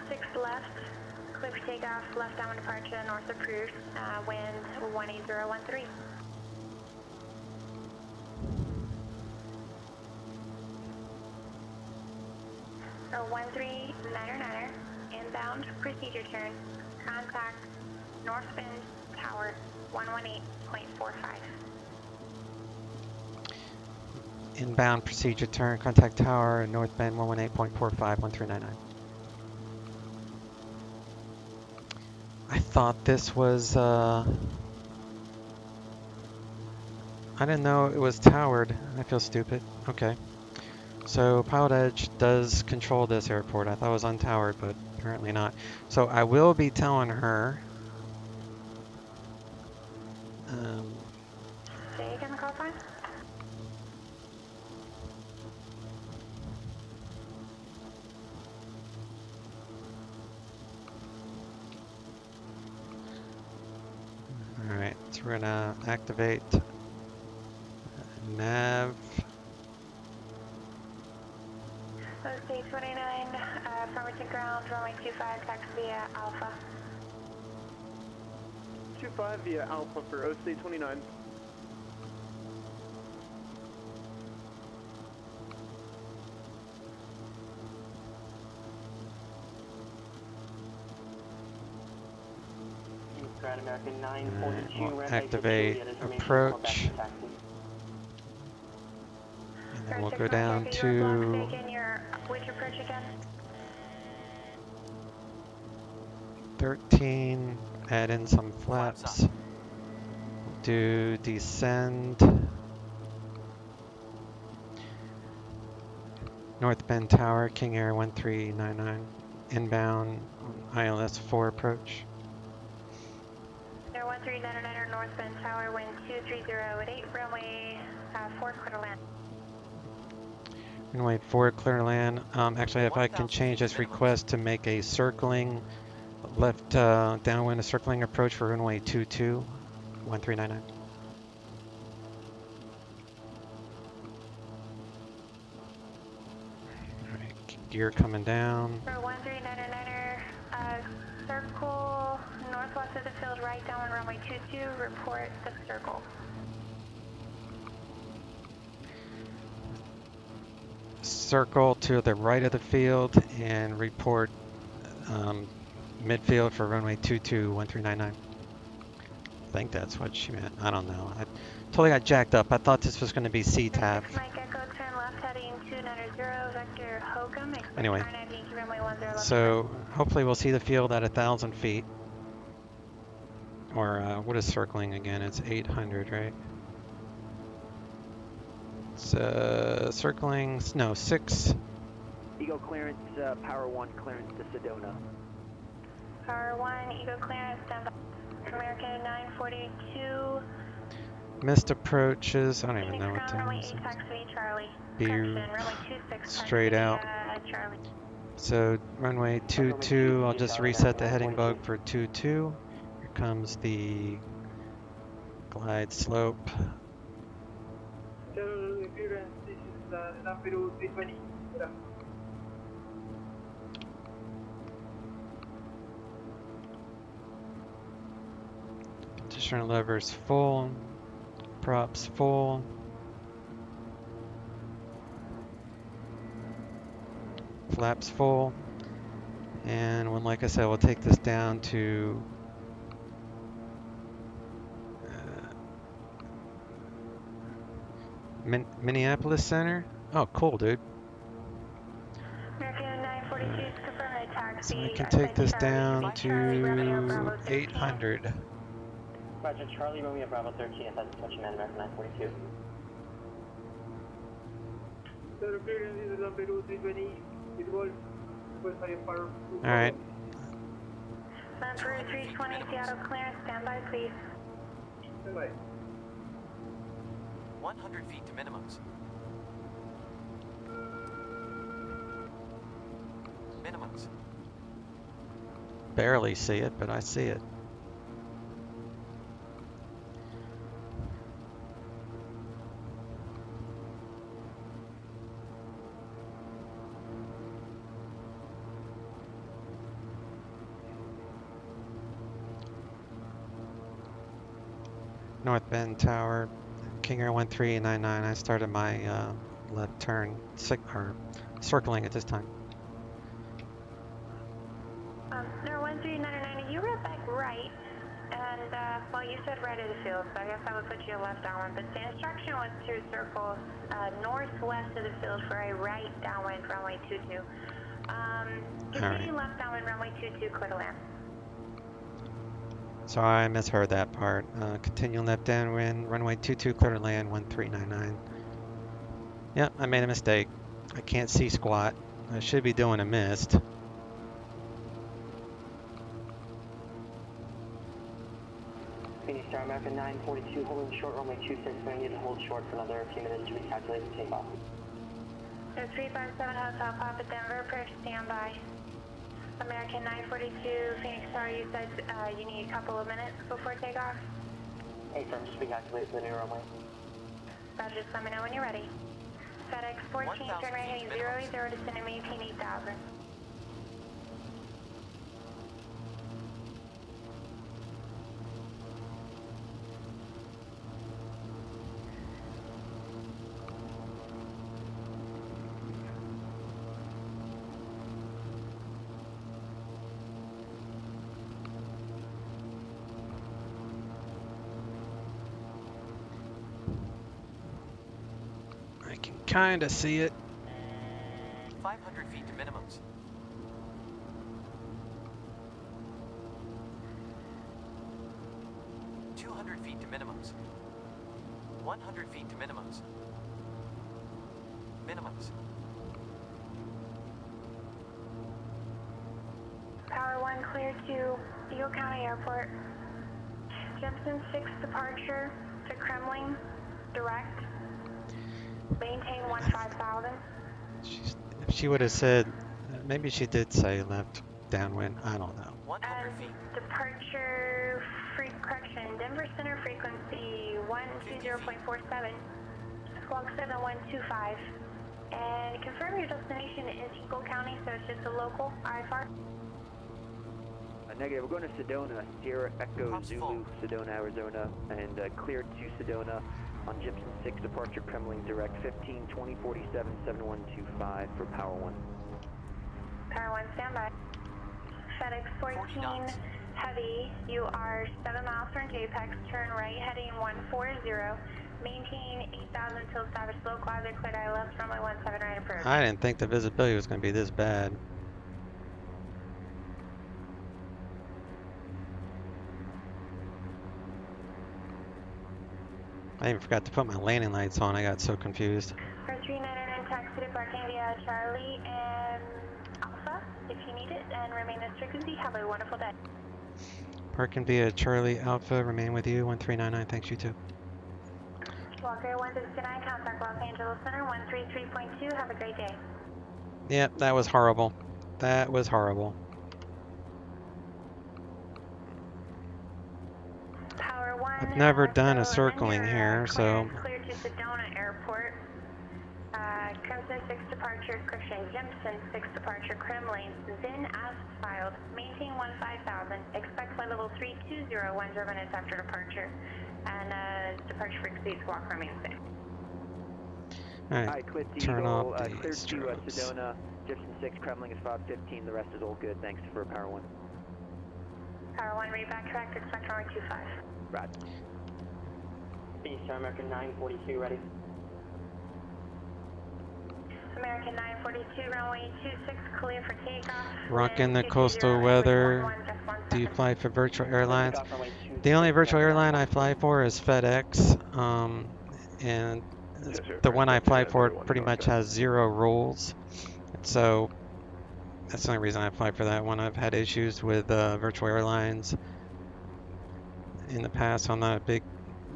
M: 16 left, clear for takeoff, left downwind departure, north approved, wind 18013. So 1399er, inbound procedure turn, contact North Bend Tower 118.45.
F: Inbound procedure turn, contact tower, North Bend 118.45, 1399. I thought this was, I didn't know it was towered. I feel stupid. Okay. So PilotEdge does control this airport. I thought it was untowered, but apparently not. So I will be telling her.
M: Say again the call sign?
F: Alright, so we're gonna activate nav.
M: OC 29, affirmative ground, runway 25, taxi via Alpha.
A: 25 via Alpha for OC 29.
J: American 942,
F: We'll activate approach. And then we'll go down to
M: Which approach again?
F: 13, add in some flaps, do descend, North Bend Tower, King Air 1399, inbound ILS 4 approach.
M: Air 1399 North Bend Tower, wind 230 at 8, runway 4, clear to land.
F: Runway 4, clear to land. Actually, if I can change this request to make a circling left downwind, a circling approach for runway 22, 1399. All right, gear coming down.
M: For 1399er, circle northwest of the field, right downwind runway 22, report the circle.
F: Circle to the right of the field and report midfield for runway 22, 1399. I think that's what she meant. I don't know. I totally got jacked up. I thought this was going to be CTAF.
M: Mike Echo, turn left heading 290, vector Hokum.
F: Anyway, so hopefully we'll see the field at 1,000 feet. Or what is circling again? It's 800, right? It's circling, no, 6.
D: Eagle clearance, Power 1 clearance to Sedona.
M: Power 1, Eagle clearance, stand by. American 942.
F: Missed approaches. I don't even know what that is. Be straight out. So runway 22, I'll just reset the heading bug for 22. Here comes the glide slope. Position levers full, props full. Flaps full. And when, like I said, we'll take this down to Minneapolis Center. Oh, cool, dude. So we can take this down to 800.
J: Roger, Charlie, Romeo, Bravo 13, that's touching man, American 942.
F: Alright.
M: Peru 320, Seattle clearance, standby please.
A: Standby.
K: 100 feet to minimums. Minimums.
F: Barely see it, but I see it. North Bend Tower, King Air 1399. I started my left turn, circling at this time.
M: No, 1399, you were back right, and well, you said right of the field, so I guess I would put you left downwind, but the instruction was to circle northwest of the field for a right downwind runway 22. Continue left downwind runway 22, clear to land.
F: Sorry, I misheard that part. Continue left downwind, runway 22, clear to land, 1399. Yep, I made a mistake. I can't see squat. I should be doing a mist.
J: Phoenix Star American 942, holding short, runway 26, we need to hold short for another few minutes to recalculate the takeoff.
M: 357 Hotel Papa Denver, approach standby. American 942, Phoenix Star, you said you need a couple of minutes before takeoff?
J: Hey, firm, just recalculate for the new runway.
M: Roger, just let me know when you're ready. FedEx 14, turn right heading 080, descending maintain 8000.
F: Kinda see it.
K: 500 feet to minimums. 200 feet to minimums. 100 feet to minimums. Minimums.
M: Power 1 clear to Eagle County Airport. Jefferson 6 departure to Kremling, direct. Maintain 15,000.
F: If she would have said, maybe she did say left downwind, I don't know.
K: 100 feet.
M: Departure correction, Denver Center frequency 120.47, squawk 7125. And confirm your destination is Eagle County, so it's just a local IFR.
D: Negative, we're going to Sedona, Sierra Echo Zulu, Sedona, Arizona, and clear to Sedona on Gibson 6 departure, Kremling direct 15-20-47, 7125 for Power 1.
M: Power 1, standby. FedEx 14 Heavy, you are 7 miles from JPEX, turn right heading 140, maintain 8,000 till established low closet, clear ILS, runway 17 right approach.
F: I didn't think the visibility was going to be this bad. I even forgot to put my landing lights on. I got so confused.
M: For 399 taxi departing via Charlie and Alpha, if you need it, and remain this frequency. Have a wonderful day.
F: Parking via Charlie Alpha, remain with you, 1399, thanks, you too.
M: Walker 169, contact Los Angeles Center, 133.2, have a great day.
F: Yep, that was horrible. That was horrible.
M: Power 1.
F: I've never done a circling here, so...
M: Clear to Sedona Airport. Crimson 6 departure, correction, Jemison 6 departure, Kremlin, then as filed, maintain 15,000, expect flight level 320, 10 minutes after departure, and departure frequency squawk remains same.
F: Alright, turn off
D: clear
F: these
D: to
F: strobes.
D: Sedona, Gibson 6, Kremling is 515, the rest is all good, thanks for Power 1.
M: Power 1, read back correct, expect runway 25.
D: Right.
J: Eastern American 942, ready.
M: American 942, runway 26, clear for takeoff.
F: Rocking the coastal weather. Do you fly for virtual airlines? The only virtual airline I fly for is FedEx, and the one I fly for pretty much has 0 rules. So that's the only reason I fly for that one. I've had issues with virtual airlines in the past, so I'm not a big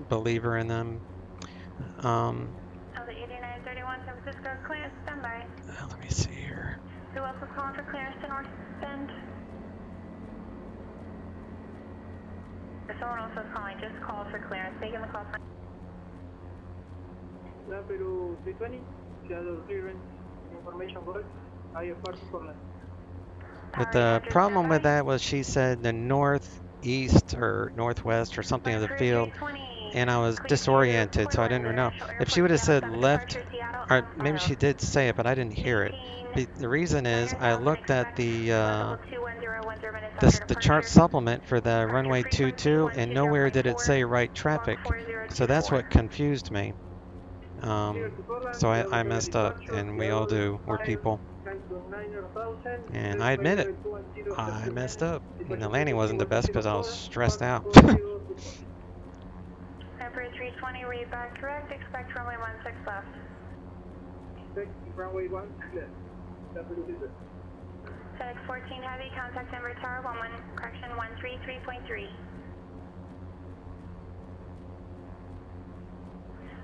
F: believer in them.
M: The 8931 San Francisco clearance, standby.
F: Let me see here.
M: Who else is calling for clearance to North Bend? If someone else is calling, just call for clearance. Taking the call sign.
N: Peru 320, Seattle clearance, information correct. IFR Portland.
F: But the problem with that was she said the northeast or northwest or something of the field, and I was disoriented, so I didn't know. If she would have said left, or maybe she did say it, but I didn't hear it. The reason is I looked at the chart supplement for the runway 22, and nowhere did it say right traffic. So that's what confused me. So I messed up, and we all do. We're people. And I admit it. I messed up. And the landing wasn't the best because I was stressed out.
M: Emperor 320, read back correct. Expect runway 16 left.
N: Runway 1 clear.
M: FedEx 14 Heavy, contact Denver Tower 11, correction 133.3.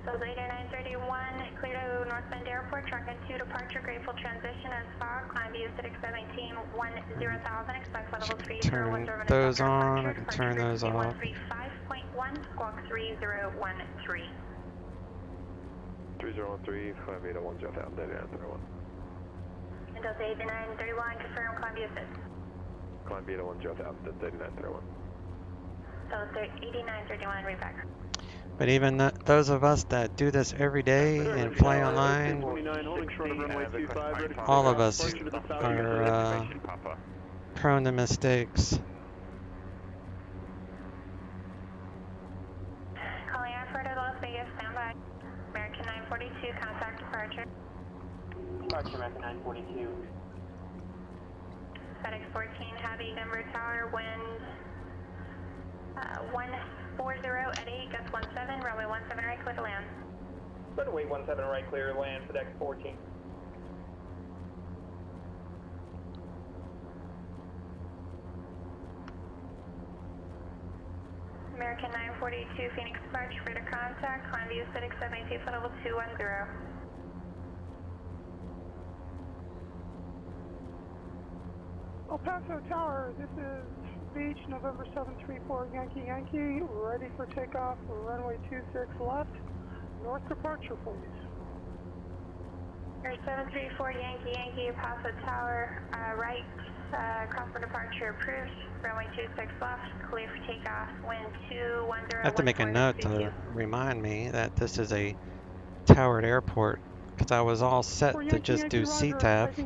M: So 8931, clear to North Bend Airport, truck and 2 departure, grateful transition as far, climb via FedEx 17, 10,000, expect level 3,
F: Turn those on, I can turn those off.
M: 135.1, squawk 3013.
B: 3013, climb Beta 1, Jeff out, 8931.
M: Windows 8931, confirm climb via FedEx.
B: Climb Beta 1, Jeff out, 8931.
M: So 8931, read back.
F: But even those of us that do this every day and fly online, all of us are prone to mistakes.
M: Calling airport at Las Vegas, standby. American 942, contact departure.
J: Departure American 942.
M: FedEx 14 Heavy, Denver Tower, wind 40 at 8, gust 17, runway 17 right, clear to land.
N: Runway 17 right, clear to land for deck 14.
M: American 942, Phoenix departure, radar contact, climb view acidic 72, flight level 210.
N: El Paso Tower, this is Beach, November 734, Yankee, ready for takeoff, runway 26 left, north departure, please.
M: Air 734, Yankee, Paso Tower, right, cross for departure approved, runway 26 left, clear for takeoff, wind 210.
F: I have to make a note to remind me that this is a towered airport, because I was all set to just do CTAF,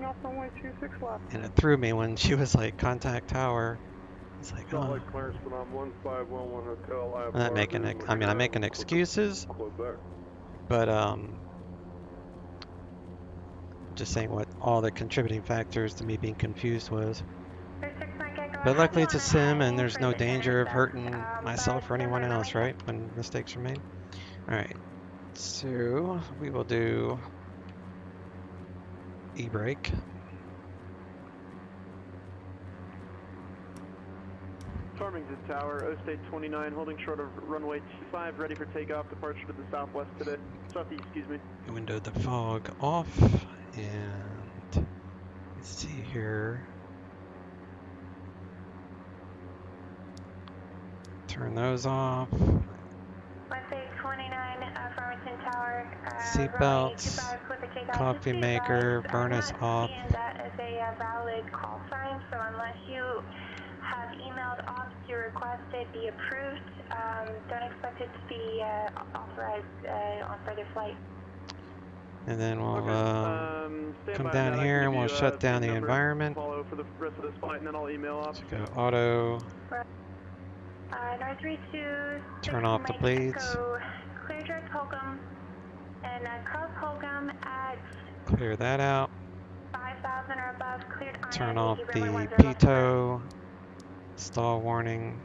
F: and it threw me when she was like, contact tower. It's like, oh. I'm not making it. I mean, I'm making excuses, but just saying what all the contributing factors to me being confused was. But luckily it's a sim and there's no danger of hurting myself or anyone else, right? When mistakes are made. Alright, so we will do e-brake.
O: Farmington Tower, O-State 29, holding short of runway 25, ready for takeoff, departure to the southwest today. Southeast, excuse me.
F: Window the fog off, and let's see here. Turn those off.
M: Wednesday 29, Farmington Tower.
F: Seatbelts, coffee maker, furnace off.
M: That is a valid call sign, so unless you have emailed off to request it be approved, don't expect it to be authorized on further flight.
F: And then we'll come down here and we'll shut down the environment.
O: Follow for the rest of this flight, and then I'll email off.
F: So go auto.
M: North 32.
F: Turn off the bleeds.
M: Clear direct Holcomb and cross Holcomb at.
F: Clear that out.
M: 5,000 or above. Cleared on.
F: Turn off the pitot. Stall warning.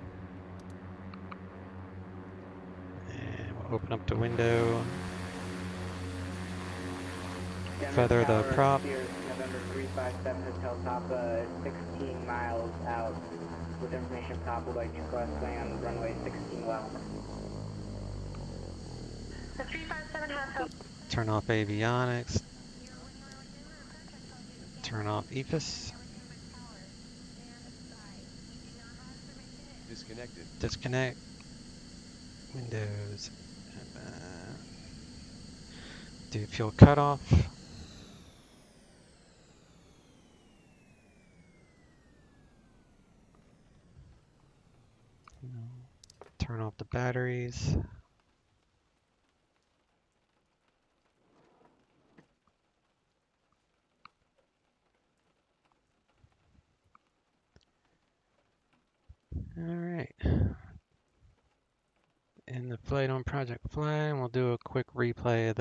F: And we'll open up the window. Feather the prop.
J: November 357 Hotel Papa, 16 miles out. With information Papa would like to cross land runway 16 left.
M: The 357 Hotel.
F: Turn off avionics. Turn off EFIS.
P: Disconnected.
F: Disconnect. Windows. Do fuel cutoff. Turn off the batteries. All right. In the flight on Project Fly, and we'll do a quick replay of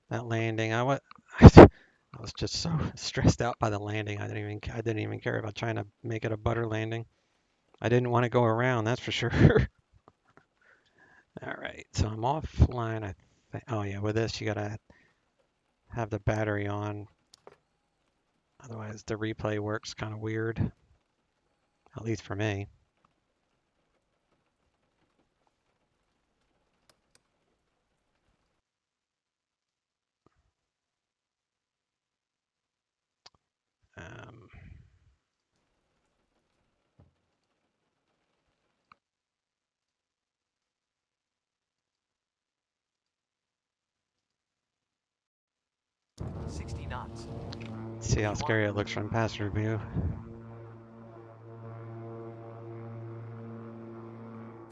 F: that landing. I was just so stressed out by the landing. I didn't even care about trying to make it a butter landing. I didn't want to go around, that's for sure. All right, so I'm offline. I think. Oh yeah, with this you gotta have the battery on. Otherwise, the replay works kind of weird. At least for me.
K: Um, 60 knots.
F: See how scary it looks from passenger view.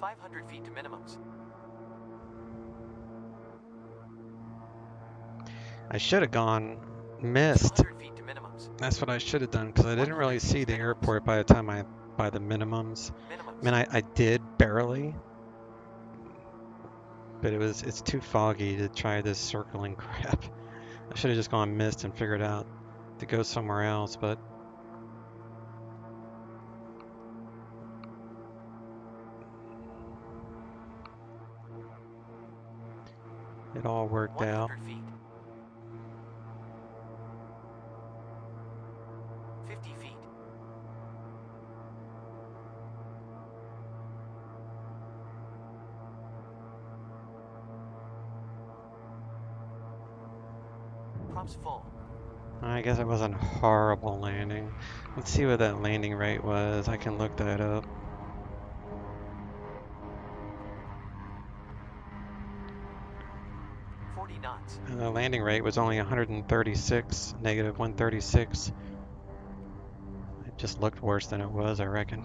K: 500 feet to minimums.
F: I should have gone missed.
K: 200 feet to minimums.
F: That's what I should have done because I didn't really see the airport by the time by the minimums. I mean, I did barely, but it's too foggy to try this circling crap. I should have just gone missed and figured out to go somewhere else, but it all worked out.
K: 100 feet. 50 feet. Props full.
F: I guess it wasn't a horrible landing. Let's see what that landing rate was. I can look that up.
K: Knots.
F: The landing rate was only 136, negative 136. It just looked worse than it was, I reckon.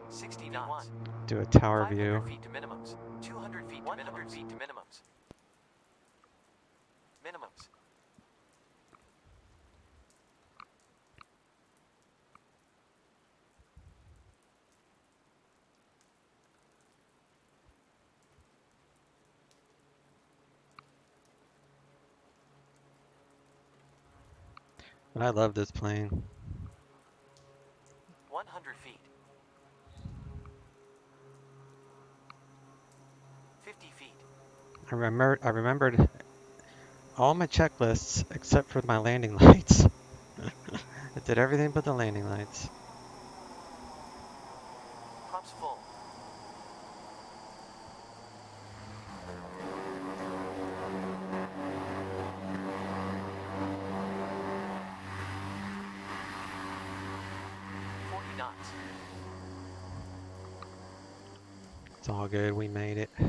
K: 60 knots.
F: Do a tower
K: 500
F: view.
K: feet to minimums. 200 feet to 100 feet to minimums. Minimums.
F: But I love this plane.
K: 100 feet. 50 feet.
F: I remembered all my checklists except for my landing lights. I did everything but the landing lights.
K: Props full. Knots.
F: It's all good, we made it. So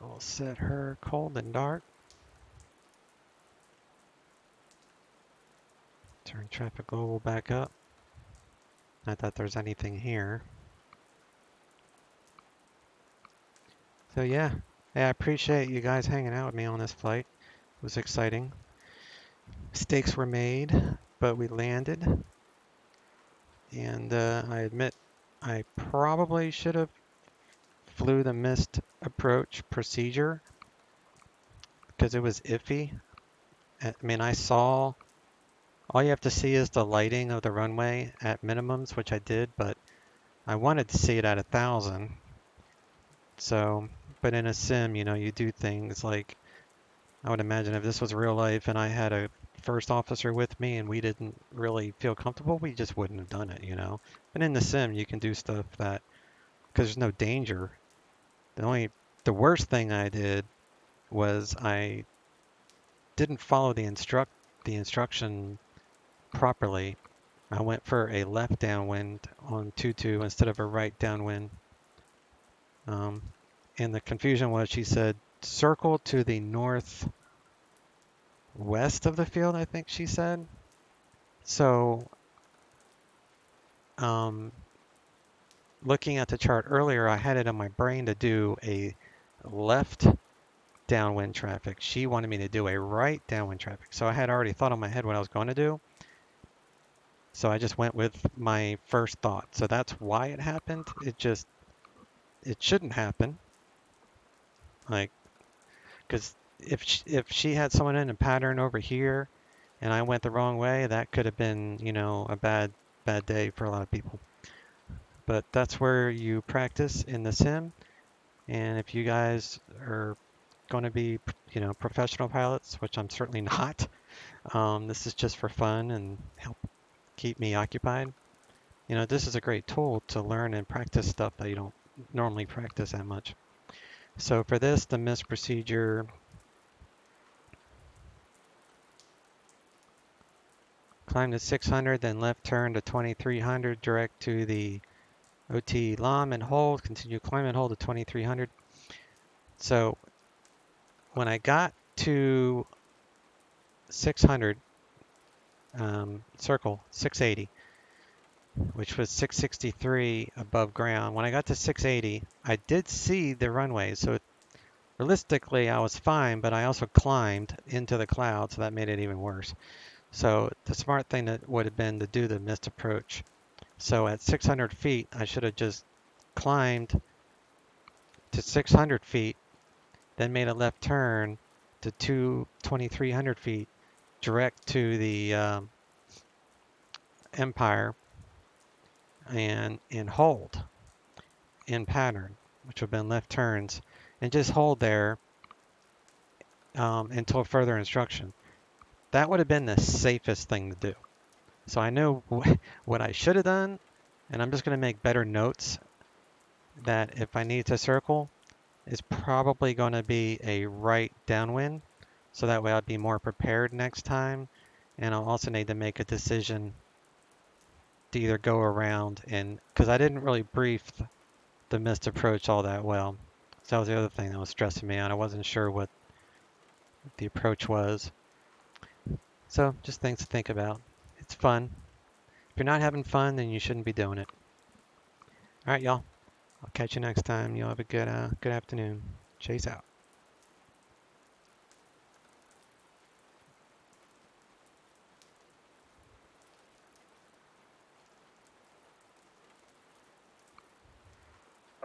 F: we'll set her cold and dark. Turn traffic global back up. Not that there's anything here. So yeah, I appreciate you guys hanging out with me on this flight. It was exciting. Mistakes were made, but we landed. And I admit I probably should have flew the missed approach procedure because it was iffy. I mean, I saw, all you have to see is the lighting of the runway at minimums, which I did, but I wanted to see it at 1,000. So, but in a sim, you know, you do things like, I would imagine if this was real life and I had a first officer with me and we didn't really feel comfortable, we just wouldn't have done it, you know. But in the sim, you can do stuff that, because there's no danger. The worst thing I did was I didn't follow the instruction properly. I went for a left downwind on 22 instead of a right downwind. And the confusion was she said circle to the northwest of the field, I think she said. So looking at the chart earlier, I had it in my brain to do a left downwind traffic. She wanted me to do a right downwind traffic. So I had already thought in my head what I was going to do. So I just went with my first thought. So that's why it happened. It shouldn't happen. Like, because if she had someone in a pattern over here and I went the wrong way, that could have been, you know, a bad day for a lot of people. But that's where you practice in the sim. And if you guys are going to be, you know, professional pilots, which I'm certainly not, this is just for fun and help keep me occupied. You know, this is a great tool to learn and practice stuff that you don't normally practice that much. So for this, the miss procedure, climb to 600, then left turn to 2300, direct to the OT LOM and hold, continue climb and hold to 2300. So when I got to 600, circle 680, which was 663 above ground. When I got to 680, I did see the runway. So realistically, I was fine, but I also climbed into the cloud, so that made it even worse. So the smart thing that would have been to do the missed approach. So at 600 feet, I should have just climbed to 600 feet, then made a left turn to 2300 feet, direct to the Empire and hold in pattern, which would have been left turns, and just hold there until further instruction. That would have been the safest thing to do. So I know what I should have done, and I'm just going to make better notes that if I need to circle, it's probably going to be a right downwind. So that way I'll be more prepared next time. And I'll also need to make a decision to either go around and, because I didn't really brief the missed approach all that well. So that was the other thing that was stressing me out. I wasn't sure what the approach was. So just things to think about. It's fun. If you're not having fun, then you shouldn't be doing it. All right, y'all. I'll catch you next time. You'll have a good afternoon. Chase out.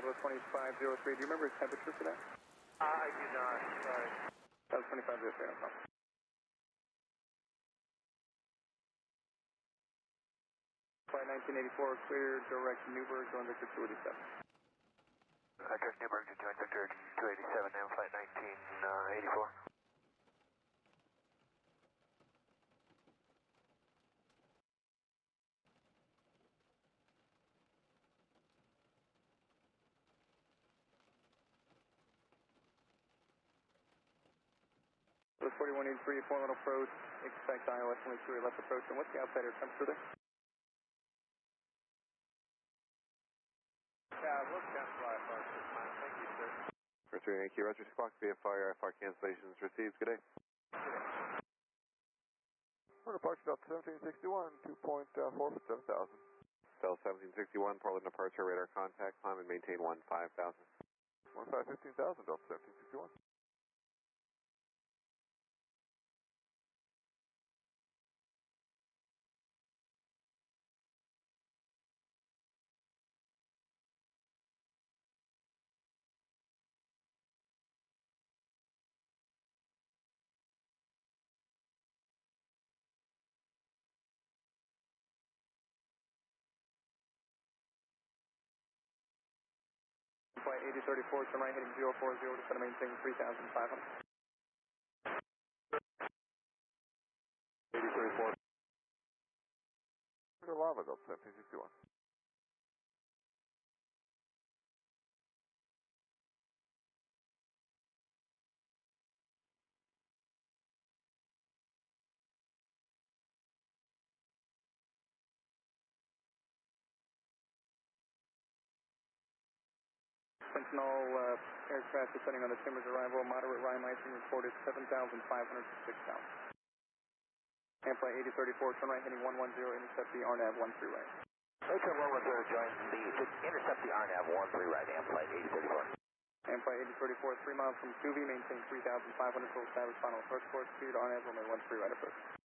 A: Bravo 2503, do you remember his temperature for that?
E: I do not, sorry.
A: That was 2503, no problem. Flight 1984, clear, direct Newburgh, going Victor 287.
E: Direct Newburgh to join Victor 287, now flight 1984.
A: The 4183, forward approach, expect ILS only 2 left approach, and what's the outside air temperature there?
B: Yeah, look down fly far this time. Thank you, sir. For 3 Yankee, Roger, squawk VFR, IFR cancellations received. Good day.
C: For departure Delta 1761, 2.4 for 7,000.
B: Delta 1761, Portland departure, radar contact, climb and maintain 15,000.
C: 15,000, Delta 1761.
A: Flight 8034, turn right heading 040, just going to maintain 3,500.
C: 8034. Lava, Delta 1761.
A: Sentinel aircraft descending on the Timbers arrival, moderate rime icing reported 7,500 to 6,000. And flight 8034, turn right heading 110, intercept the RNAV 13 right.
E: Hotel 110, join the, intercept the RNAV 13 right, and flight 8034.
A: And flight 8034, 3 miles from Suvi, maintain 3,500 full established final approach course speed, RNAV runway 13 right approach.